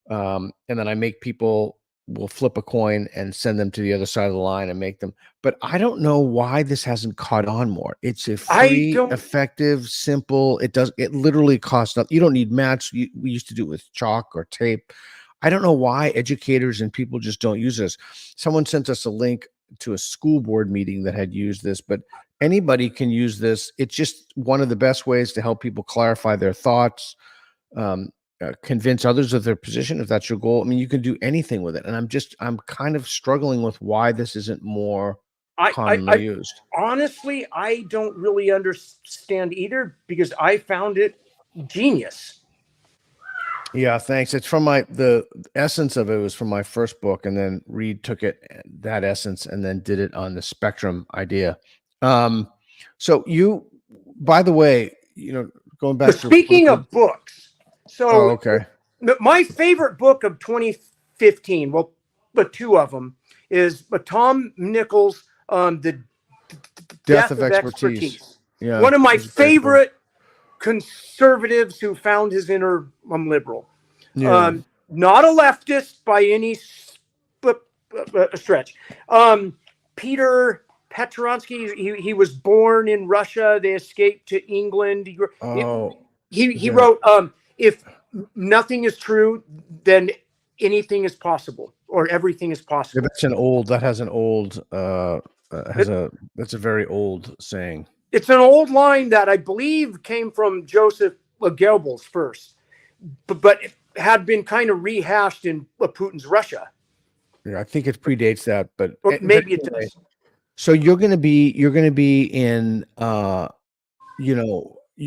And then I make people will flip a coin and send them to the other side of the line and make them. But I don't know why this hasn't caught on more. It's a free, effective, simple. It literally costs nothing. You don't need mats. We used to do it with chalk or tape. I don't know why educators and people just don't use this. Someone sent us a link to a school board meeting that had used this, but anybody can use this. It's just one of the best ways to help people clarify their thoughts, convince others of their position, if that's your goal. I mean, you can do anything with it. And I'm kind of struggling with why this isn't more commonly used. Honestly, I don't really understand either, because I found it genius. Yeah, thanks. It's from the essence of it was from my first book, and then Reed took that essence and then did it on the spectrum idea. So you, by the way, going back to speaking of books, so okay, my favorite book of 2015, well, but two of them is Tom Nichols, the Death Death of of Expertise. Expertise. Yeah. One of my it's a great book. favorite conservatives who found his inner liberal. Yeah. Not a leftist by any stretch. Peter Petronsky, he was born in Russia. They escaped to England. Oh, He yeah. wrote, if nothing is true, then anything is possible, or everything is Yeah, possible. that's a very old saying. It's an old line that I believe came from Joseph Goebbels first, but it had been kind of rehashed in Putin's Russia. Yeah, I think it predates that, but maybe it does. So you're going to be in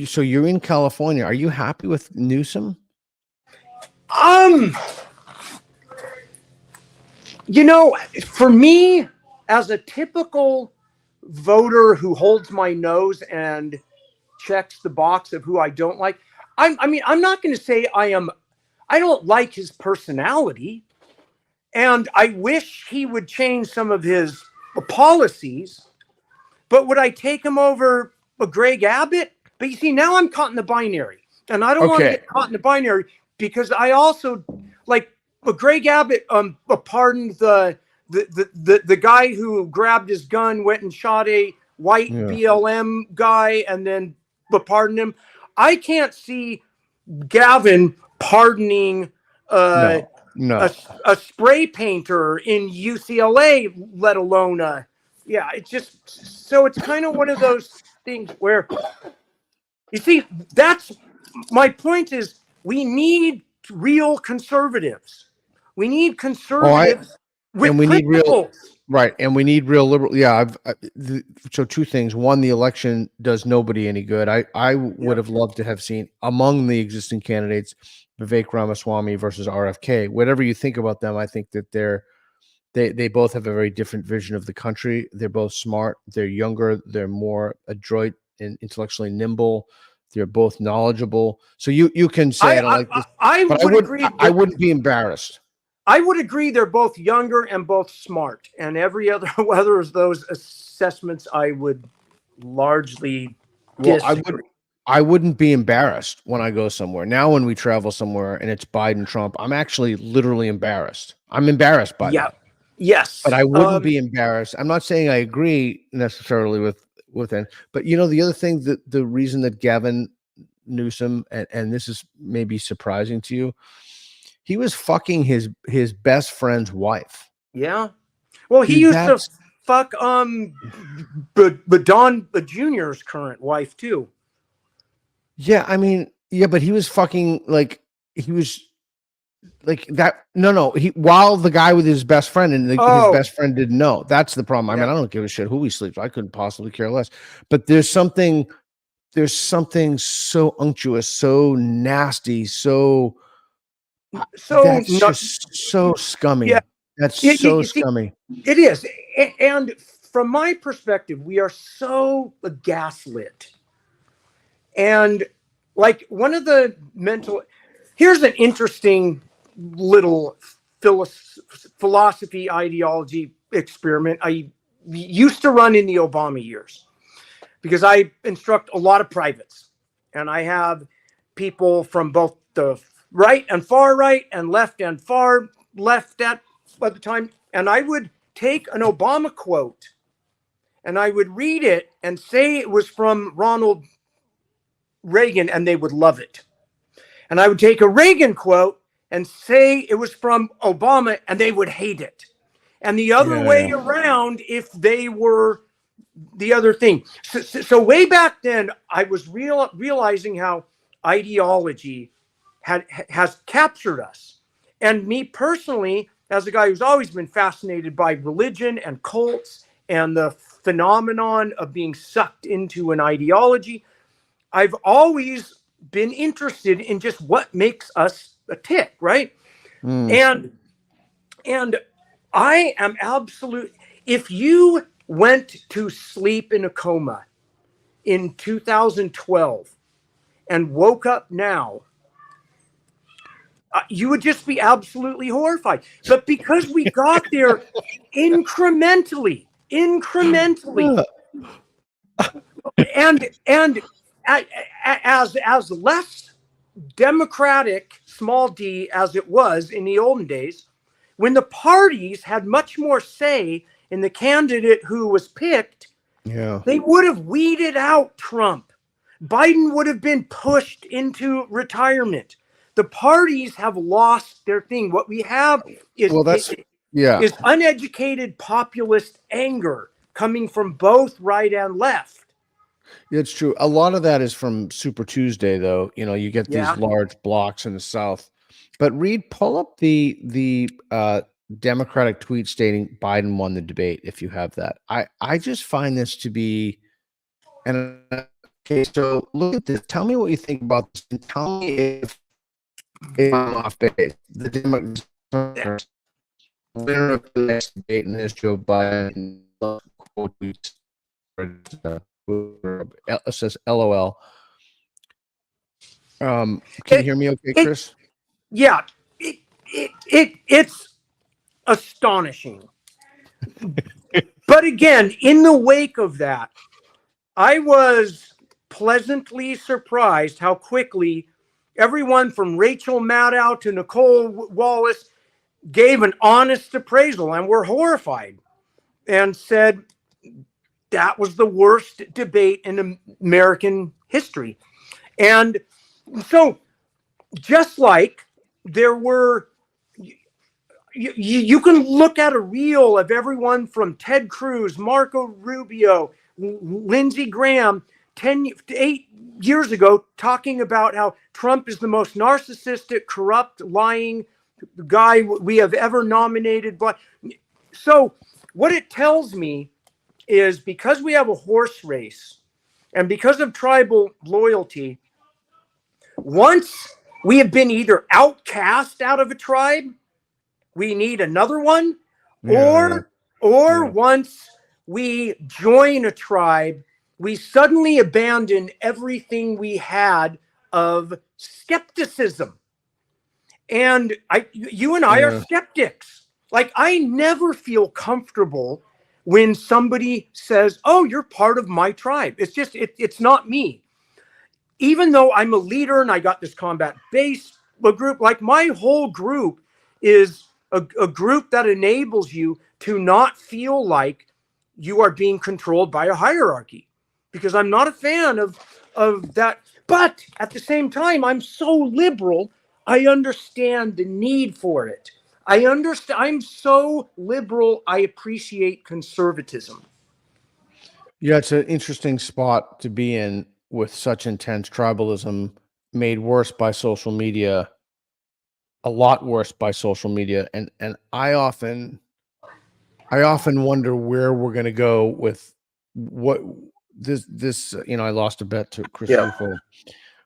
so you're in California. Are you happy with Newsom? For me, as a typical voter who holds my nose and checks the box of who I don't like, I'm not going to say I don't like his personality, and I wish he would change some of his policies, but would I take him over Greg Abbott? But you see, now I'm caught in the binary, and I don't want to get caught in the binary, because I also like Greg Abbott pardoned the guy who grabbed his gun, went and shot a white BLM guy, and then pardoned him. I can't see Gavin pardoning a spray painter in UCLA, let alone it's just, so it's kind of one of those things where, you see, that's my point, is we need real conservatives. We need conservatives with principles. Right, and we need real liberal. Yeah, so two things. One, the election does nobody any good. I would have loved to have seen among the existing candidates Vivek Ramaswamy versus RFK. Whatever you think about them, I think that they both have a very different vision of the country. They're both smart. They're younger. They're more adroit and intellectually nimble. They're both knowledgeable. So you can say I don't like this, but I wouldn't be embarrassed. I would agree they're both younger and both smart, and every other of those assessments I would largely disagree. I wouldn't be embarrassed when I go somewhere. Now when we travel somewhere and it's Biden, Trump, I'm actually literally embarrassed. I'm embarrassed by that. Yes. But I wouldn't be embarrassed. I'm not saying I agree necessarily with it, but the other thing, that the reason that Gavin Newsom, and this is maybe surprising to you, he was fucking his best friend's wife. Yeah. Well, he used to fuck but Don Jr.'s current wife too. Yeah, I mean, but he was fucking he was like that. No, while the guy with his best friend, and his best friend didn't know. That's the problem. I mean, I don't give a shit who he sleeps with. I couldn't possibly care less. But there's something so unctuous, so nasty, so that's just so scummy. Yeah. That's so scummy. It is. And from my perspective, we are so gaslit. And like one of the here's an interesting little philosophy ideology experiment I used to run in the Obama years, because I instruct a lot of privates, and I have people from both the right and far right and far left at the time. And I would take an Obama quote and I would read it and say it was from Ronald Reagan, and they would love it. And I would take a Reagan quote and say it was from Obama, and they would hate it. And the other way around if they were the other thing. So way back then, I was realizing how ideology has captured us. And me personally, as a guy who's always been fascinated by religion and cults and the phenomenon of being sucked into an ideology, I've always been interested in just what makes us a tick, right? And I am if you went to sleep in a coma in 2012 and woke up now, you would just be absolutely horrified. But because we got there incrementally, and as less democratic, small d, as it was in the olden days, when the parties had much more say in the candidate who was picked, they would have weeded out Trump. Biden would have been pushed into retirement. The parties have lost their thing. What we have is, is uneducated populist anger coming from both right and left. It's true. A lot of that is from Super Tuesday, though. You know, you get these large blocks in the South. But Reed, pull up the Democratic tweet stating Biden won the debate. If you have that, I just find this to be an. Okay, so look at this. Tell me what you think about this, and tell me if I'm off base. The Democrats winner of the next debate, and this Joe Biden quote tweets. It says LOL. Can you hear me okay, Chris? Yeah, it's astonishing. But again, in the wake of that, I was pleasantly surprised how quickly everyone from Rachel Maddow to Nicole Wallace gave an honest appraisal and were horrified and said that was the worst debate in American history. And so just like there were, you can look at a reel of everyone from Ted Cruz, Marco Rubio, Lindsey Graham, 8 years ago, talking about how Trump is the most narcissistic, corrupt, lying guy we have ever nominated. But so what it tells me is because we have a horse race and because of tribal loyalty, once we have been either outcast out of a tribe, we need another one, or once we join a tribe, we suddenly abandon everything we had of skepticism. And you and I are skeptics. Like, I never feel comfortable when somebody says, oh, you're part of my tribe. It's just, it's not me. Even though I'm a leader and I got this combat base group, like my whole group is a group that enables you to not feel like you are being controlled by a hierarchy, because I'm not a fan of that. But at the same time, I'm so liberal, I understand the need for it. I understand. I'm so liberal, I appreciate conservatism. Yeah, it's an interesting spot to be in with such intense tribalism made worse by social media, a lot worse by social media. And I often wonder where we're going to go with what this, you know, I lost a bet to Chris Haueter,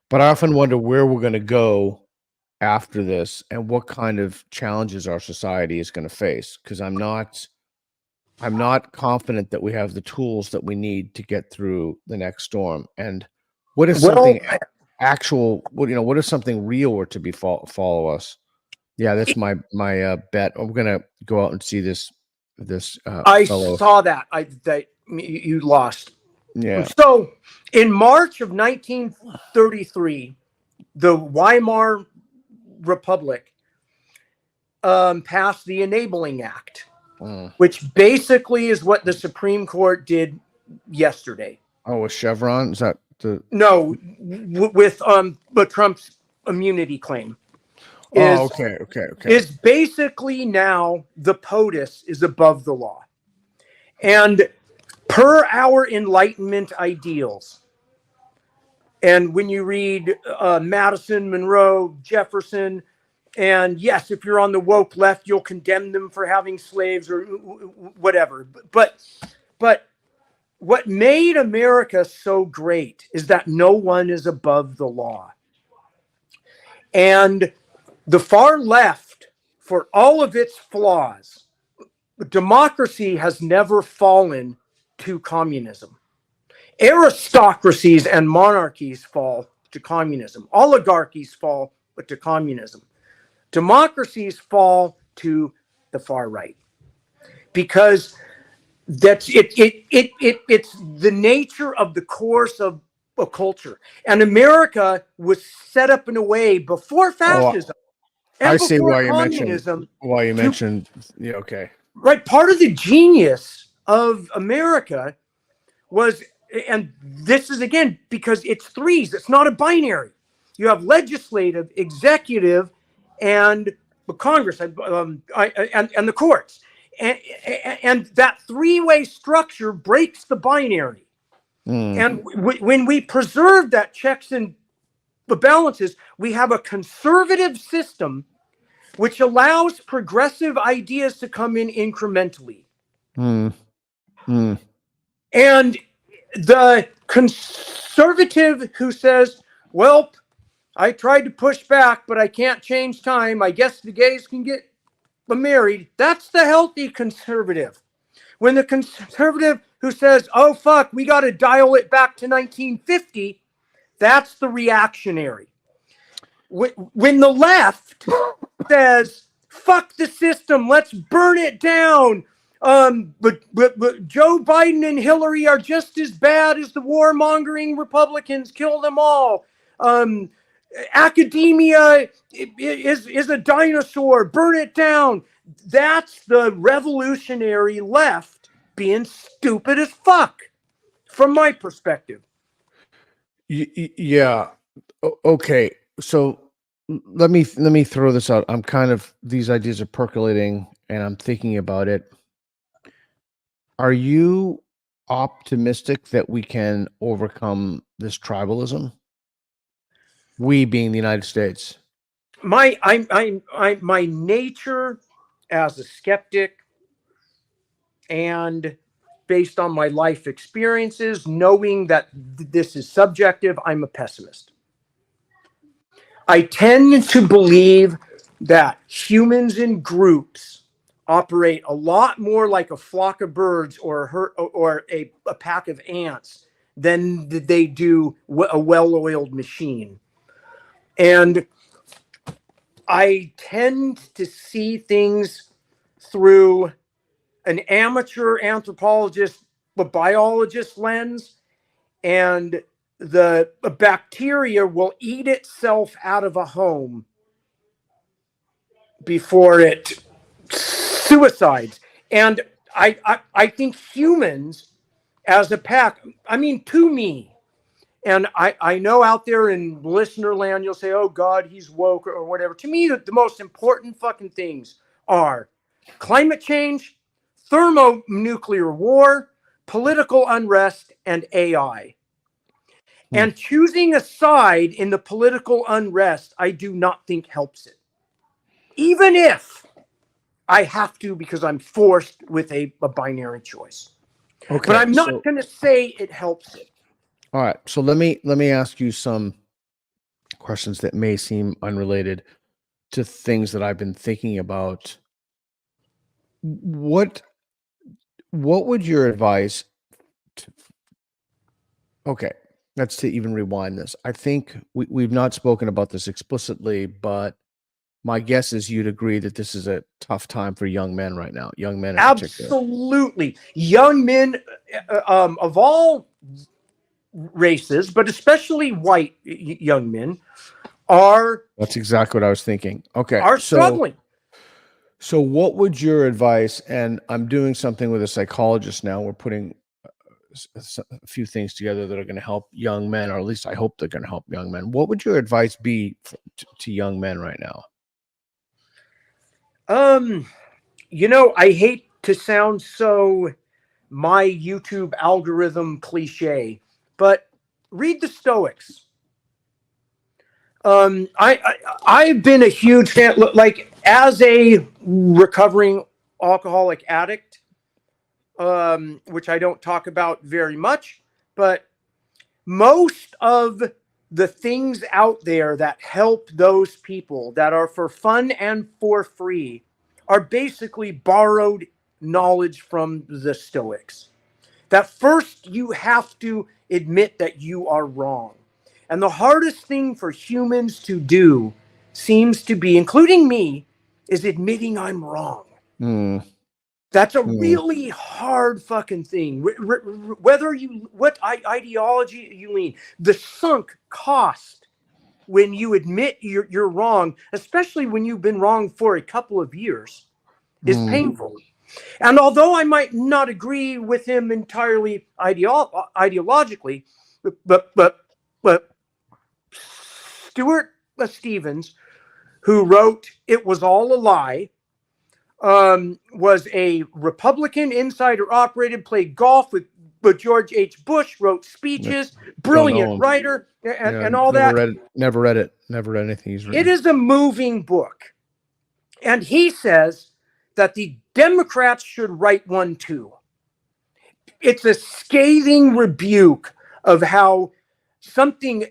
but I often wonder where we're going to go after this and what kind of challenges our society is going to face. Because I'm not confident that we have the tools that we need to get through the next storm. And what if something actual, what if something real were to follow us? Yeah, that's my bet. We're gonna go out and see this I fellow. saw that. You lost. Yeah. So in March of 1933, the Weimar Republic passed the Enabling Act, which basically is what the Supreme Court did yesterday. Oh, with Chevron? Is that the with Trump's immunity claim? Okay. Is basically now the POTUS is above the law. And per our Enlightenment ideals, and when you read Madison, Monroe, Jefferson, and yes, if you're on the woke left, you'll condemn them for having slaves or whatever. But what made America so great is that no one is above the law. And the far left, for all of its flaws, democracy has never fallen to communism. Aristocracies and monarchies fall to communism. Oligarchies fall to communism. Democracies fall to the far right because that's it's the nature of the course of a culture. And America was set up in a way before fascism and I see before why you communism. mentioned. Yeah, okay. Right. Part of the genius of America was, and this is again because it's threes, it's not a binary. You have legislative, executive, and the Congress, and the courts. And that three-way structure breaks the binary. And when we preserve that checks and the balances, we have a conservative system which allows progressive ideas to come in incrementally. And the conservative who says, well, I tried to push back, but I can't change time. I guess the gays can get married. That's the healthy conservative. When the conservative who says, oh, fuck, we got to dial it back to 1950, that's the reactionary. When the left says, fuck the system, let's burn it down. But Joe Biden and Hillary are just as bad as the warmongering Republicans. Kill them all. Academia is a dinosaur. Burn it down. That's the revolutionary left being stupid as fuck, from my perspective. Yeah. Okay. So let me throw this out. I'm kind of, these ideas are percolating and I'm thinking about it. Are you optimistic that we can overcome this tribalism? We being the United States. My nature as a skeptic and based on my life experiences, knowing that this is subjective, I'm a pessimist. I tend to believe that humans in groups operate a lot more like a flock of birds or a pack of ants than they do a well-oiled machine. And I tend to see things through an amateur anthropologist, a biologist lens, and the bacteria will eat itself out of a home before it suicides. And I think humans as a pack, I mean, to me, and I know out there in listener land, you'll say, oh God, he's woke or whatever. To me, the most important fucking things are climate change, thermonuclear war, political unrest, and AI. And choosing a side in the political unrest, I do not think helps it. Even if I have to, because I'm forced with a binary choice. Okay, but I'm not going to say it helps it. All right. So let me ask you some questions that may seem unrelated to things that I've been thinking about. What would your advice okay, let's to even rewind this. I think we've not spoken about this explicitly, but my guess is you'd agree that this is a tough time for young men right now. Young men in particular. Absolutely. Young men of all races, but especially white young men are. That's exactly what I was thinking. Okay. Are struggling. So what would your advice, and I'm doing something with a psychologist now, we're putting a few things together that are going to help young men, or at least I hope they're going to help young men. What would your advice be to young men right now? I hate to sound so my YouTube algorithm cliche, but read the Stoics. I've been a huge fan, like as a recovering alcoholic addict, which I don't talk about very much, but most of the things out there that help those people that are for fun and for free are basically borrowed knowledge from the Stoics. That first you have to admit that you are wrong. And the hardest thing for humans to do seems to be, including me, is admitting I'm wrong. That's a really hard fucking thing. Whether what ideology you lean, the sunk cost when you admit you're wrong, especially when you've been wrong for a couple of years, is painful. And although I might not agree with him entirely ideologically, but Stuart Stevens, who wrote "It Was All a Lie," was a Republican insider operated, played golf with George H. Bush, wrote speeches, brilliant writer, and all that. Never read it. Never read anything he's written. It is a moving book. And he says that the Democrats should write one too. It's a scathing rebuke of how something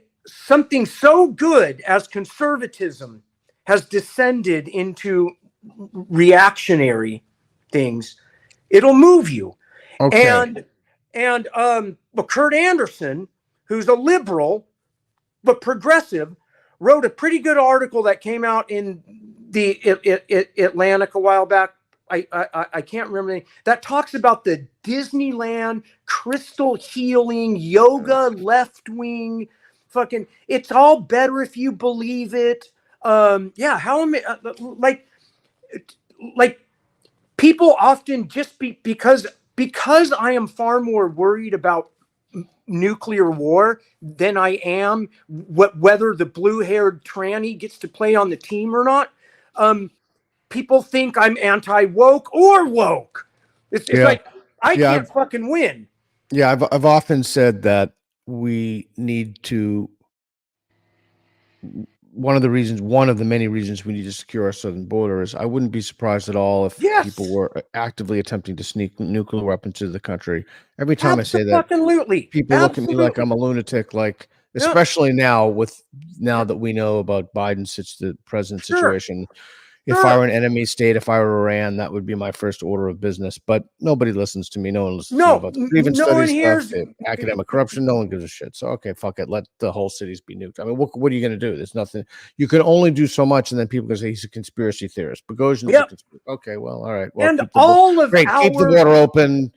so good as conservatism has descended into reactionary things. It'll move you. Okay. And Kurt Anderson, who's a liberal but progressive, wrote a pretty good article that came out in the Atlantic a while back. I can't remember the name, that talks about the Disneyland crystal healing yoga left wing fucking. It's all better if you believe it. Yeah, how am I like people often just because I am far more worried about nuclear war than I am whether the blue-haired tranny gets to play on the team or not. People think I'm anti-woke or woke. It's like I can't fucking win. Yeah, I've often said that we need to. One of the many reasons we need to secure our southern border is I wouldn't be surprised at all if people were actively attempting to sneak nuclear weapons to the country. Every time I say that, people look at me like I'm a lunatic. Like, especially now that we know about the president's situation. If I were an enemy state, if I were Iran, that would be my first order of business. But nobody listens to me. No one listens to me about the grievance studies stuff, academic corruption. No one gives a shit. So, okay, fuck it. Let the whole cities be nuked. I mean, what are you going to do? There's nothing. You can only do so much, and then people can say he's a conspiracy theorist. Bogosian's a conspiracy. Okay, well, all right. Well, and keep the border open.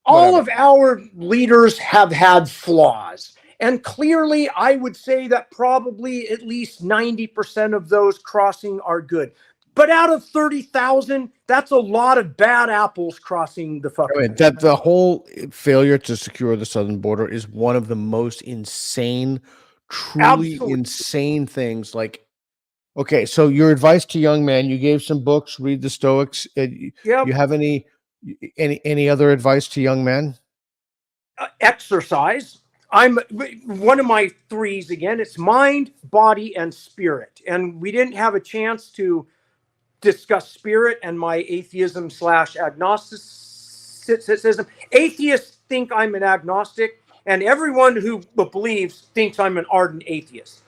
All of our leaders have had flaws. And clearly, I would say that probably at least 90% of those crossing are good. But out of 30,000, that's a lot of bad apples crossing the fucking. I mean, that the whole failure to secure the southern border is one of the most insane, truly insane things. Like, okay, so your advice to young men, you gave some books, read the Stoics. You have any other advice to young men? Exercise. I'm one of my threes again. It's mind, body, and spirit. And we didn't have a chance to discuss spirit and my atheism / agnosticism. Atheists think I'm an agnostic, and everyone who believes thinks I'm an ardent atheist.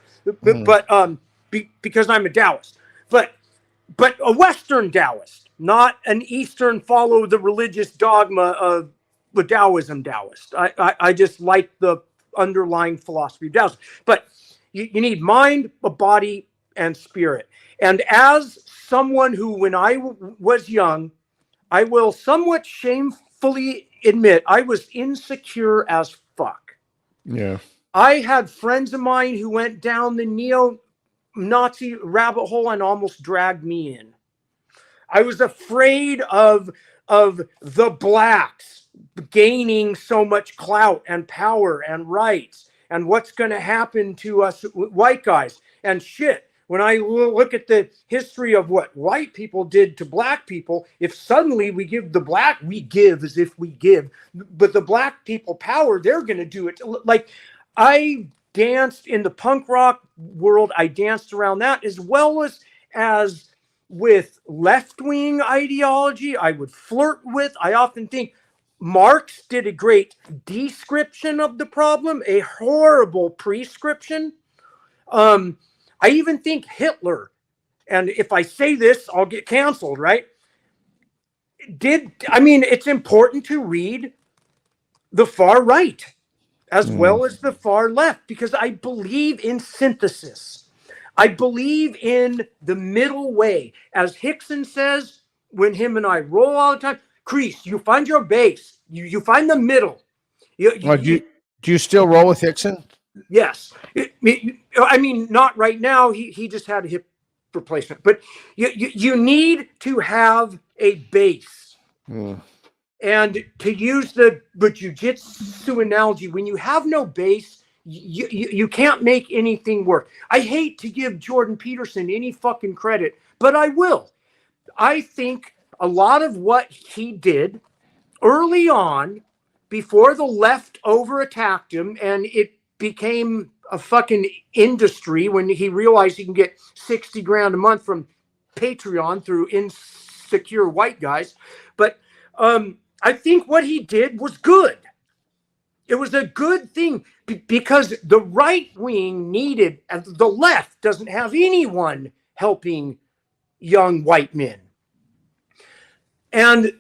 But because I'm a Taoist, but a Western Taoist, not an Eastern follow the religious dogma of the Taoism Taoist. I just like the underlying philosophy of Taoism. But you need mind, a body, and spirit. And as someone who, when I was young, I will somewhat shamefully admit I was insecure as fuck. Yeah. I had friends of mine who went down the neo-Nazi rabbit hole and almost dragged me in. I was afraid of the blacks gaining so much clout and power and rights, and what's going to happen to us white guys and shit. When I look at the history of what white people did to black people, if suddenly we give we give as if we give, but the black people power, they're going to do it. Like, I danced in the punk rock world. I danced around that as well as with left-wing ideology. I would flirt with. I often think Marx did a great description of the problem, a horrible prescription. I even think Hitler, and if I say this, I'll get canceled, right? It's important to read the far right as well as the far left, because I believe in synthesis. I believe in the middle way. As Hickson says, when him and I roll all the time, Chris, you find your base. You find the middle. Do you still roll with Hickson? Yes. I mean, not right now. He just had a hip replacement. But you need to have a base. And to use the jiu-jitsu analogy, when you have no base, you can't make anything work. I hate to give Jordan Peterson any fucking credit, but I will. I think a lot of what he did early on, before the left over attacked him, and it became a fucking industry when he realized he can get 60 grand a month from Patreon through insecure white guys. But I think what he did was good. It was a good thing because the right wing needed, and the left doesn't have anyone helping young white men. And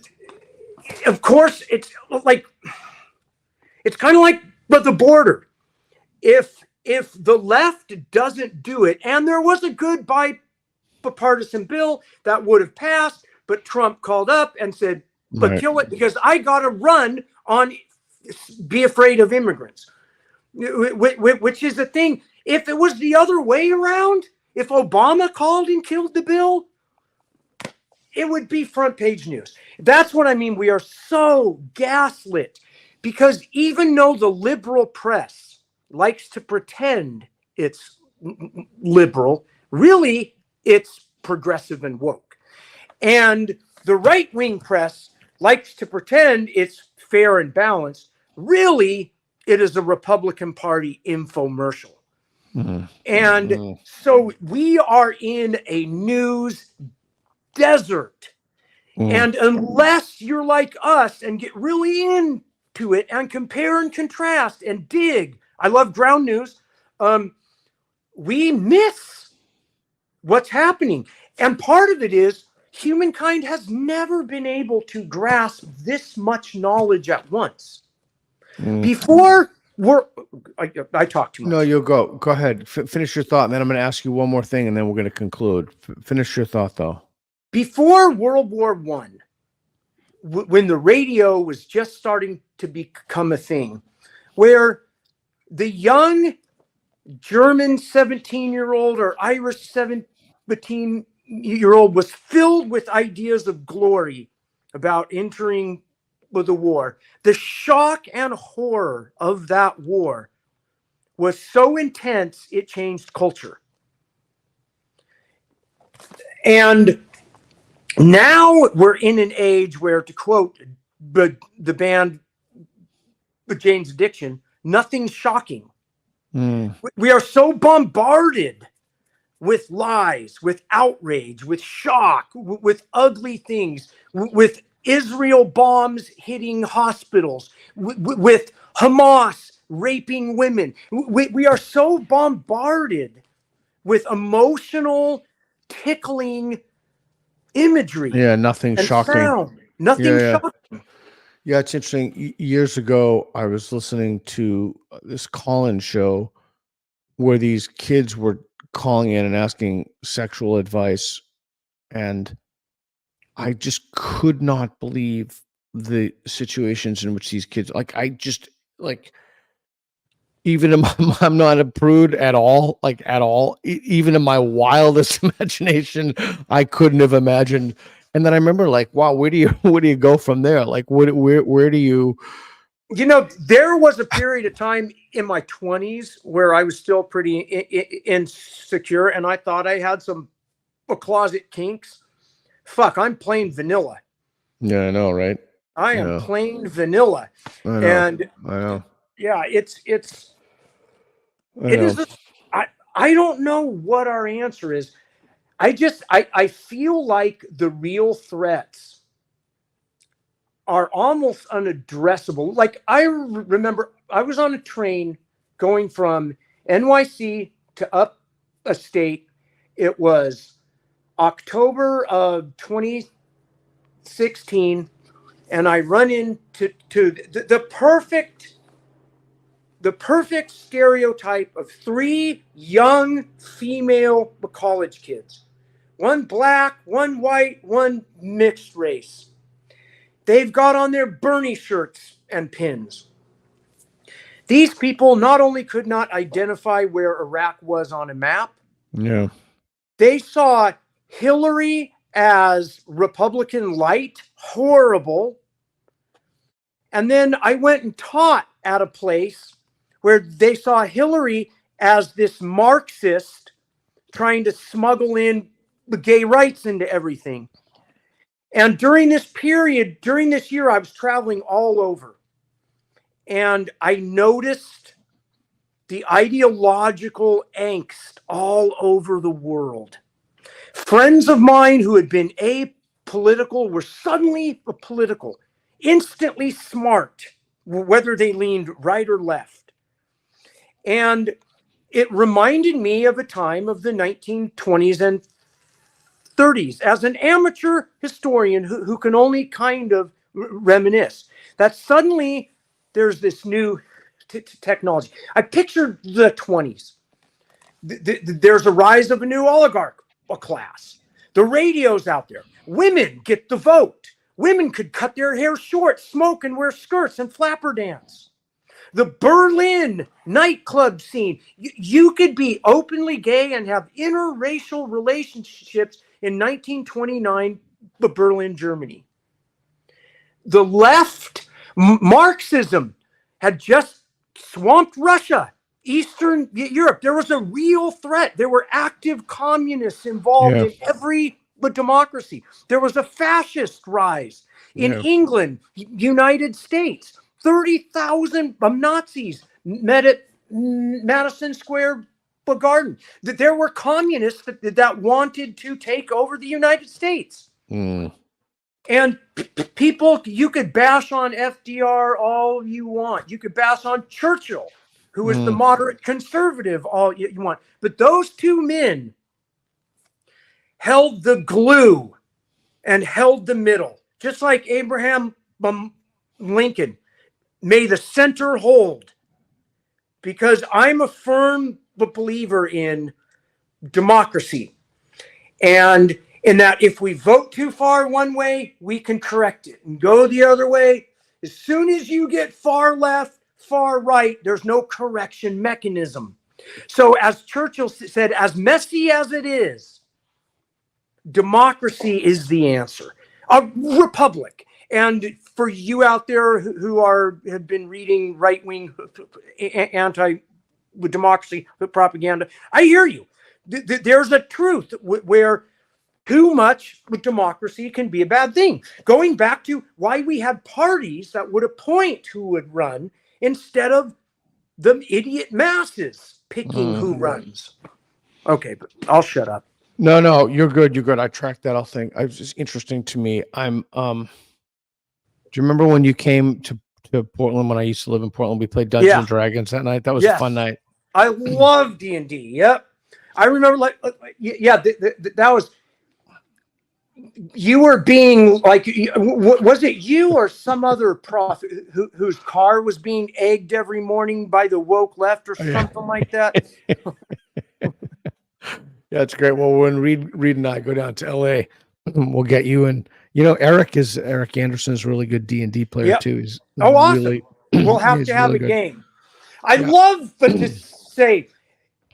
of course, it's kind of like the border. If the left doesn't do it, and there was a good bipartisan bill that would have passed, but Trump called up and said, but kill it, because I got to run on be afraid of immigrants, which is the thing. If it was the other way around, if Obama called and killed the bill, it would be front page news. That's what I mean. We are so gaslit because even though the liberal press likes to pretend it's liberal, really it's progressive and woke. And the right-wing press likes to pretend it's fair and balanced. Really, it is a Republican Party infomercial. And so we are in a news desert. And unless you're like us and get really into it and compare and contrast and dig, I love ground news, we miss what's happening. And part of it is humankind has never been able to grasp this much knowledge at once. Before I talk too much. No, you'll go ahead. Finish your thought, and then I'm going to ask you one more thing, and then we're going to conclude. Finish your thought, though. Before World War I, when the radio was just starting to become a thing, where the young German 17-year-old or Irish 17-year-old was filled with ideas of glory about entering the war, the shock and horror of that war was so intense, it changed culture. And now we're in an age where, to quote the band Jane's Addiction, nothing's shocking. We are so bombarded with lies, with outrage, with shock, with ugly things, with Israel bombs hitting hospitals, with Hamas raping women. We are so bombarded with emotional, tickling imagery. Yeah, nothing shocking. Sound. Nothing shocking. Yeah, it's interesting. Years ago, I was listening to this call-in show where these kids were calling in and asking sexual advice, and I just could not believe the situations in which these kids, even I'm not a prude at all, even in my wildest imagination, I couldn't have imagined. And then I remember, wow, where do you go from there? Where do you? There was a period of time in my 20s where I was still pretty insecure, and I thought I had some closet kinks. Fuck, I'm plain vanilla. Yeah, I know, right? I am plain vanilla. I know. And I know. Yeah, it is. I don't know what our answer is. I feel like the real threats are almost unaddressable. Like I remember I was on a train going from NYC to upstate. It was October of 2016, and I run into the perfect the perfect stereotype of 3 young female college kids. One black, one white, one mixed race. They've got on their Bernie shirts and pins. These people not only could not identify where Iraq was on a map, Yeah. they saw Hillary as Republican light, horrible. And then I went and taught at a place where they saw Hillary as this Marxist trying to smuggle in the gay rights into everything. And during this period, during this year, I was traveling all over. And I noticed the ideological angst all over the world. Friends of mine who had been apolitical were suddenly political, instantly smart, whether they leaned right or left. And it reminded me of a time of the 1920s and 30s as an amateur historian who can only kind of reminisce that suddenly there's this new technology. I pictured the 20s. There's a rise of a new oligarch class. The radio's out there. Women get the vote. Women could cut their hair short, smoke, and wear skirts and flapper dance. The Berlin nightclub scene. You could be openly gay and have interracial relationships in 1929, Berlin, Germany. The left, Marxism, had just swamped Russia, Eastern Europe. There was a real threat. There were active communists involved in every democracy. There was a fascist rise in England, United States. 30,000 Nazis met at Madison Square Garden. There were communists that wanted to take over the United States. And people, you could bash on FDR all you want. You could bash on Churchill, who was the moderate conservative, all you want. But those two men held the glue and held the middle, just like Abraham Lincoln. May the center hold, because I'm a firm believer in democracy, and in that if we vote too far one way, we can correct it and go the other way. As soon as you get far left, far right, there's no correction mechanism. So as Churchill said, as messy as it is, democracy is the answer. A republic. And for you out there who have been reading right-wing anti-democracy propaganda, I hear you. There's a truth where too much democracy can be a bad thing. Going back to why we had parties that would appoint who would run instead of the idiot masses picking who runs. Okay, but I'll shut up. No, you're good. You're good. I tracked that whole thing. It's just interesting to me. Do you remember when you came to Portland when I used to live in Portland? We played Dungeons and Dragons that night. That was a fun night. I love D&D. Yep. I remember that was, you were being like, was it you or some other prof whose car was being egged every morning by the woke left or something like that? Yeah, it's great. Well, when Reed and I go down to LA, we'll get you. And Eric Anderson is a really good D&D player too. He's awesome. Really, we'll have to have really a game. I love to say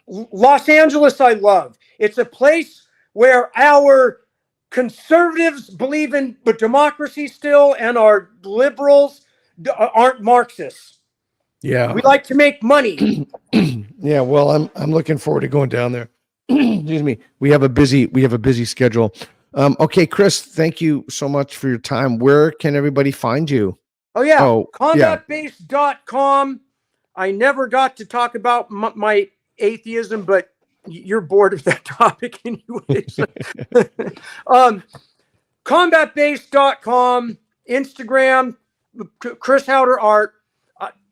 Los Angeles. I love. It's a place where our conservatives believe in democracy still, and our liberals aren't Marxists. Yeah, we like to make money. Yeah, well, I'm looking forward to going down there. Excuse me. We have a busy schedule. Okay, Chris, thank you so much for your time. Where can everybody find you? Combatbase.com. I never got to talk about my atheism, but you're bored of that topic anyways. Combatbase.com, Instagram, Chris Haueter Art.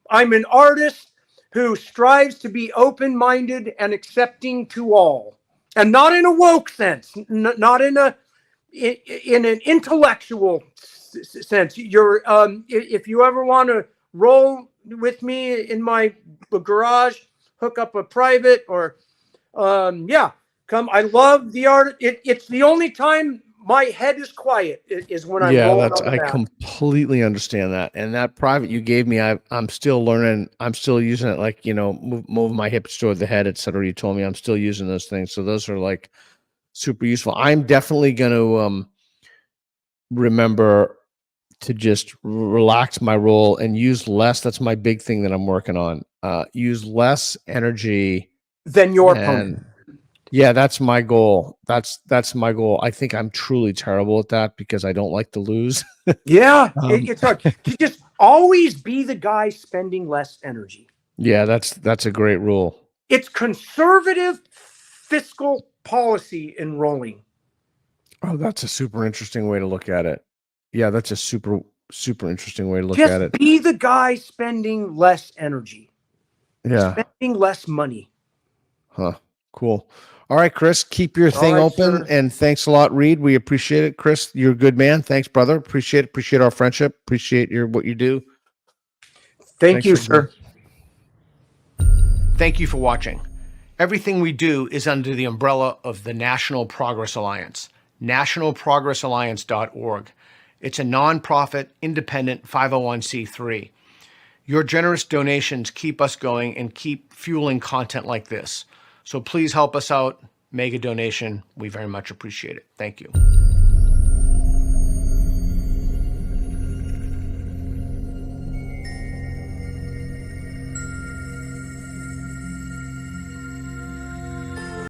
I'm an artist who strives to be open-minded and accepting to all, and not in a woke sense, not in an intellectual sense. You're if you ever want to roll with me in my garage, hook up a private, or yeah, come. I love the art. It's the only time my head is quiet is when I'm rolling on the I mat. completely understand that. And that private you gave me, I'm still learning. I'm still using it, like, move my hips toward the head, etc. You told me I'm still using those things. So those are like super useful. I'm definitely going to remember to just relax my roll and use less. That's my big thing that I'm working on. Use less energy than your opponent. Yeah, that's my goal. That's my goal. I think I'm truly terrible at that because I don't like to lose. Yeah, it's hard to just always be the guy spending less energy. Yeah, that's a great rule. It's conservative fiscal policy in rolling. Oh, that's a super interesting way to look at it. Yeah, that's a super interesting way to look Just at it. be the guy spending less energy. Yeah. Spending less money. Huh. Cool. All right, Chris, keep your thing open. Sir. And thanks a lot, Reed. We appreciate it. Chris, you're a good man. Thanks, brother. Appreciate our friendship. Appreciate what you do. Thanks you, sir. Thank you for watching. Everything we do is under the umbrella of the National Progress Alliance, nationalprogressalliance.org. It's a nonprofit, independent 501c3. Your generous donations keep us going and keep fueling content like this. So please help us out. Make a donation. We very much appreciate it. Thank you.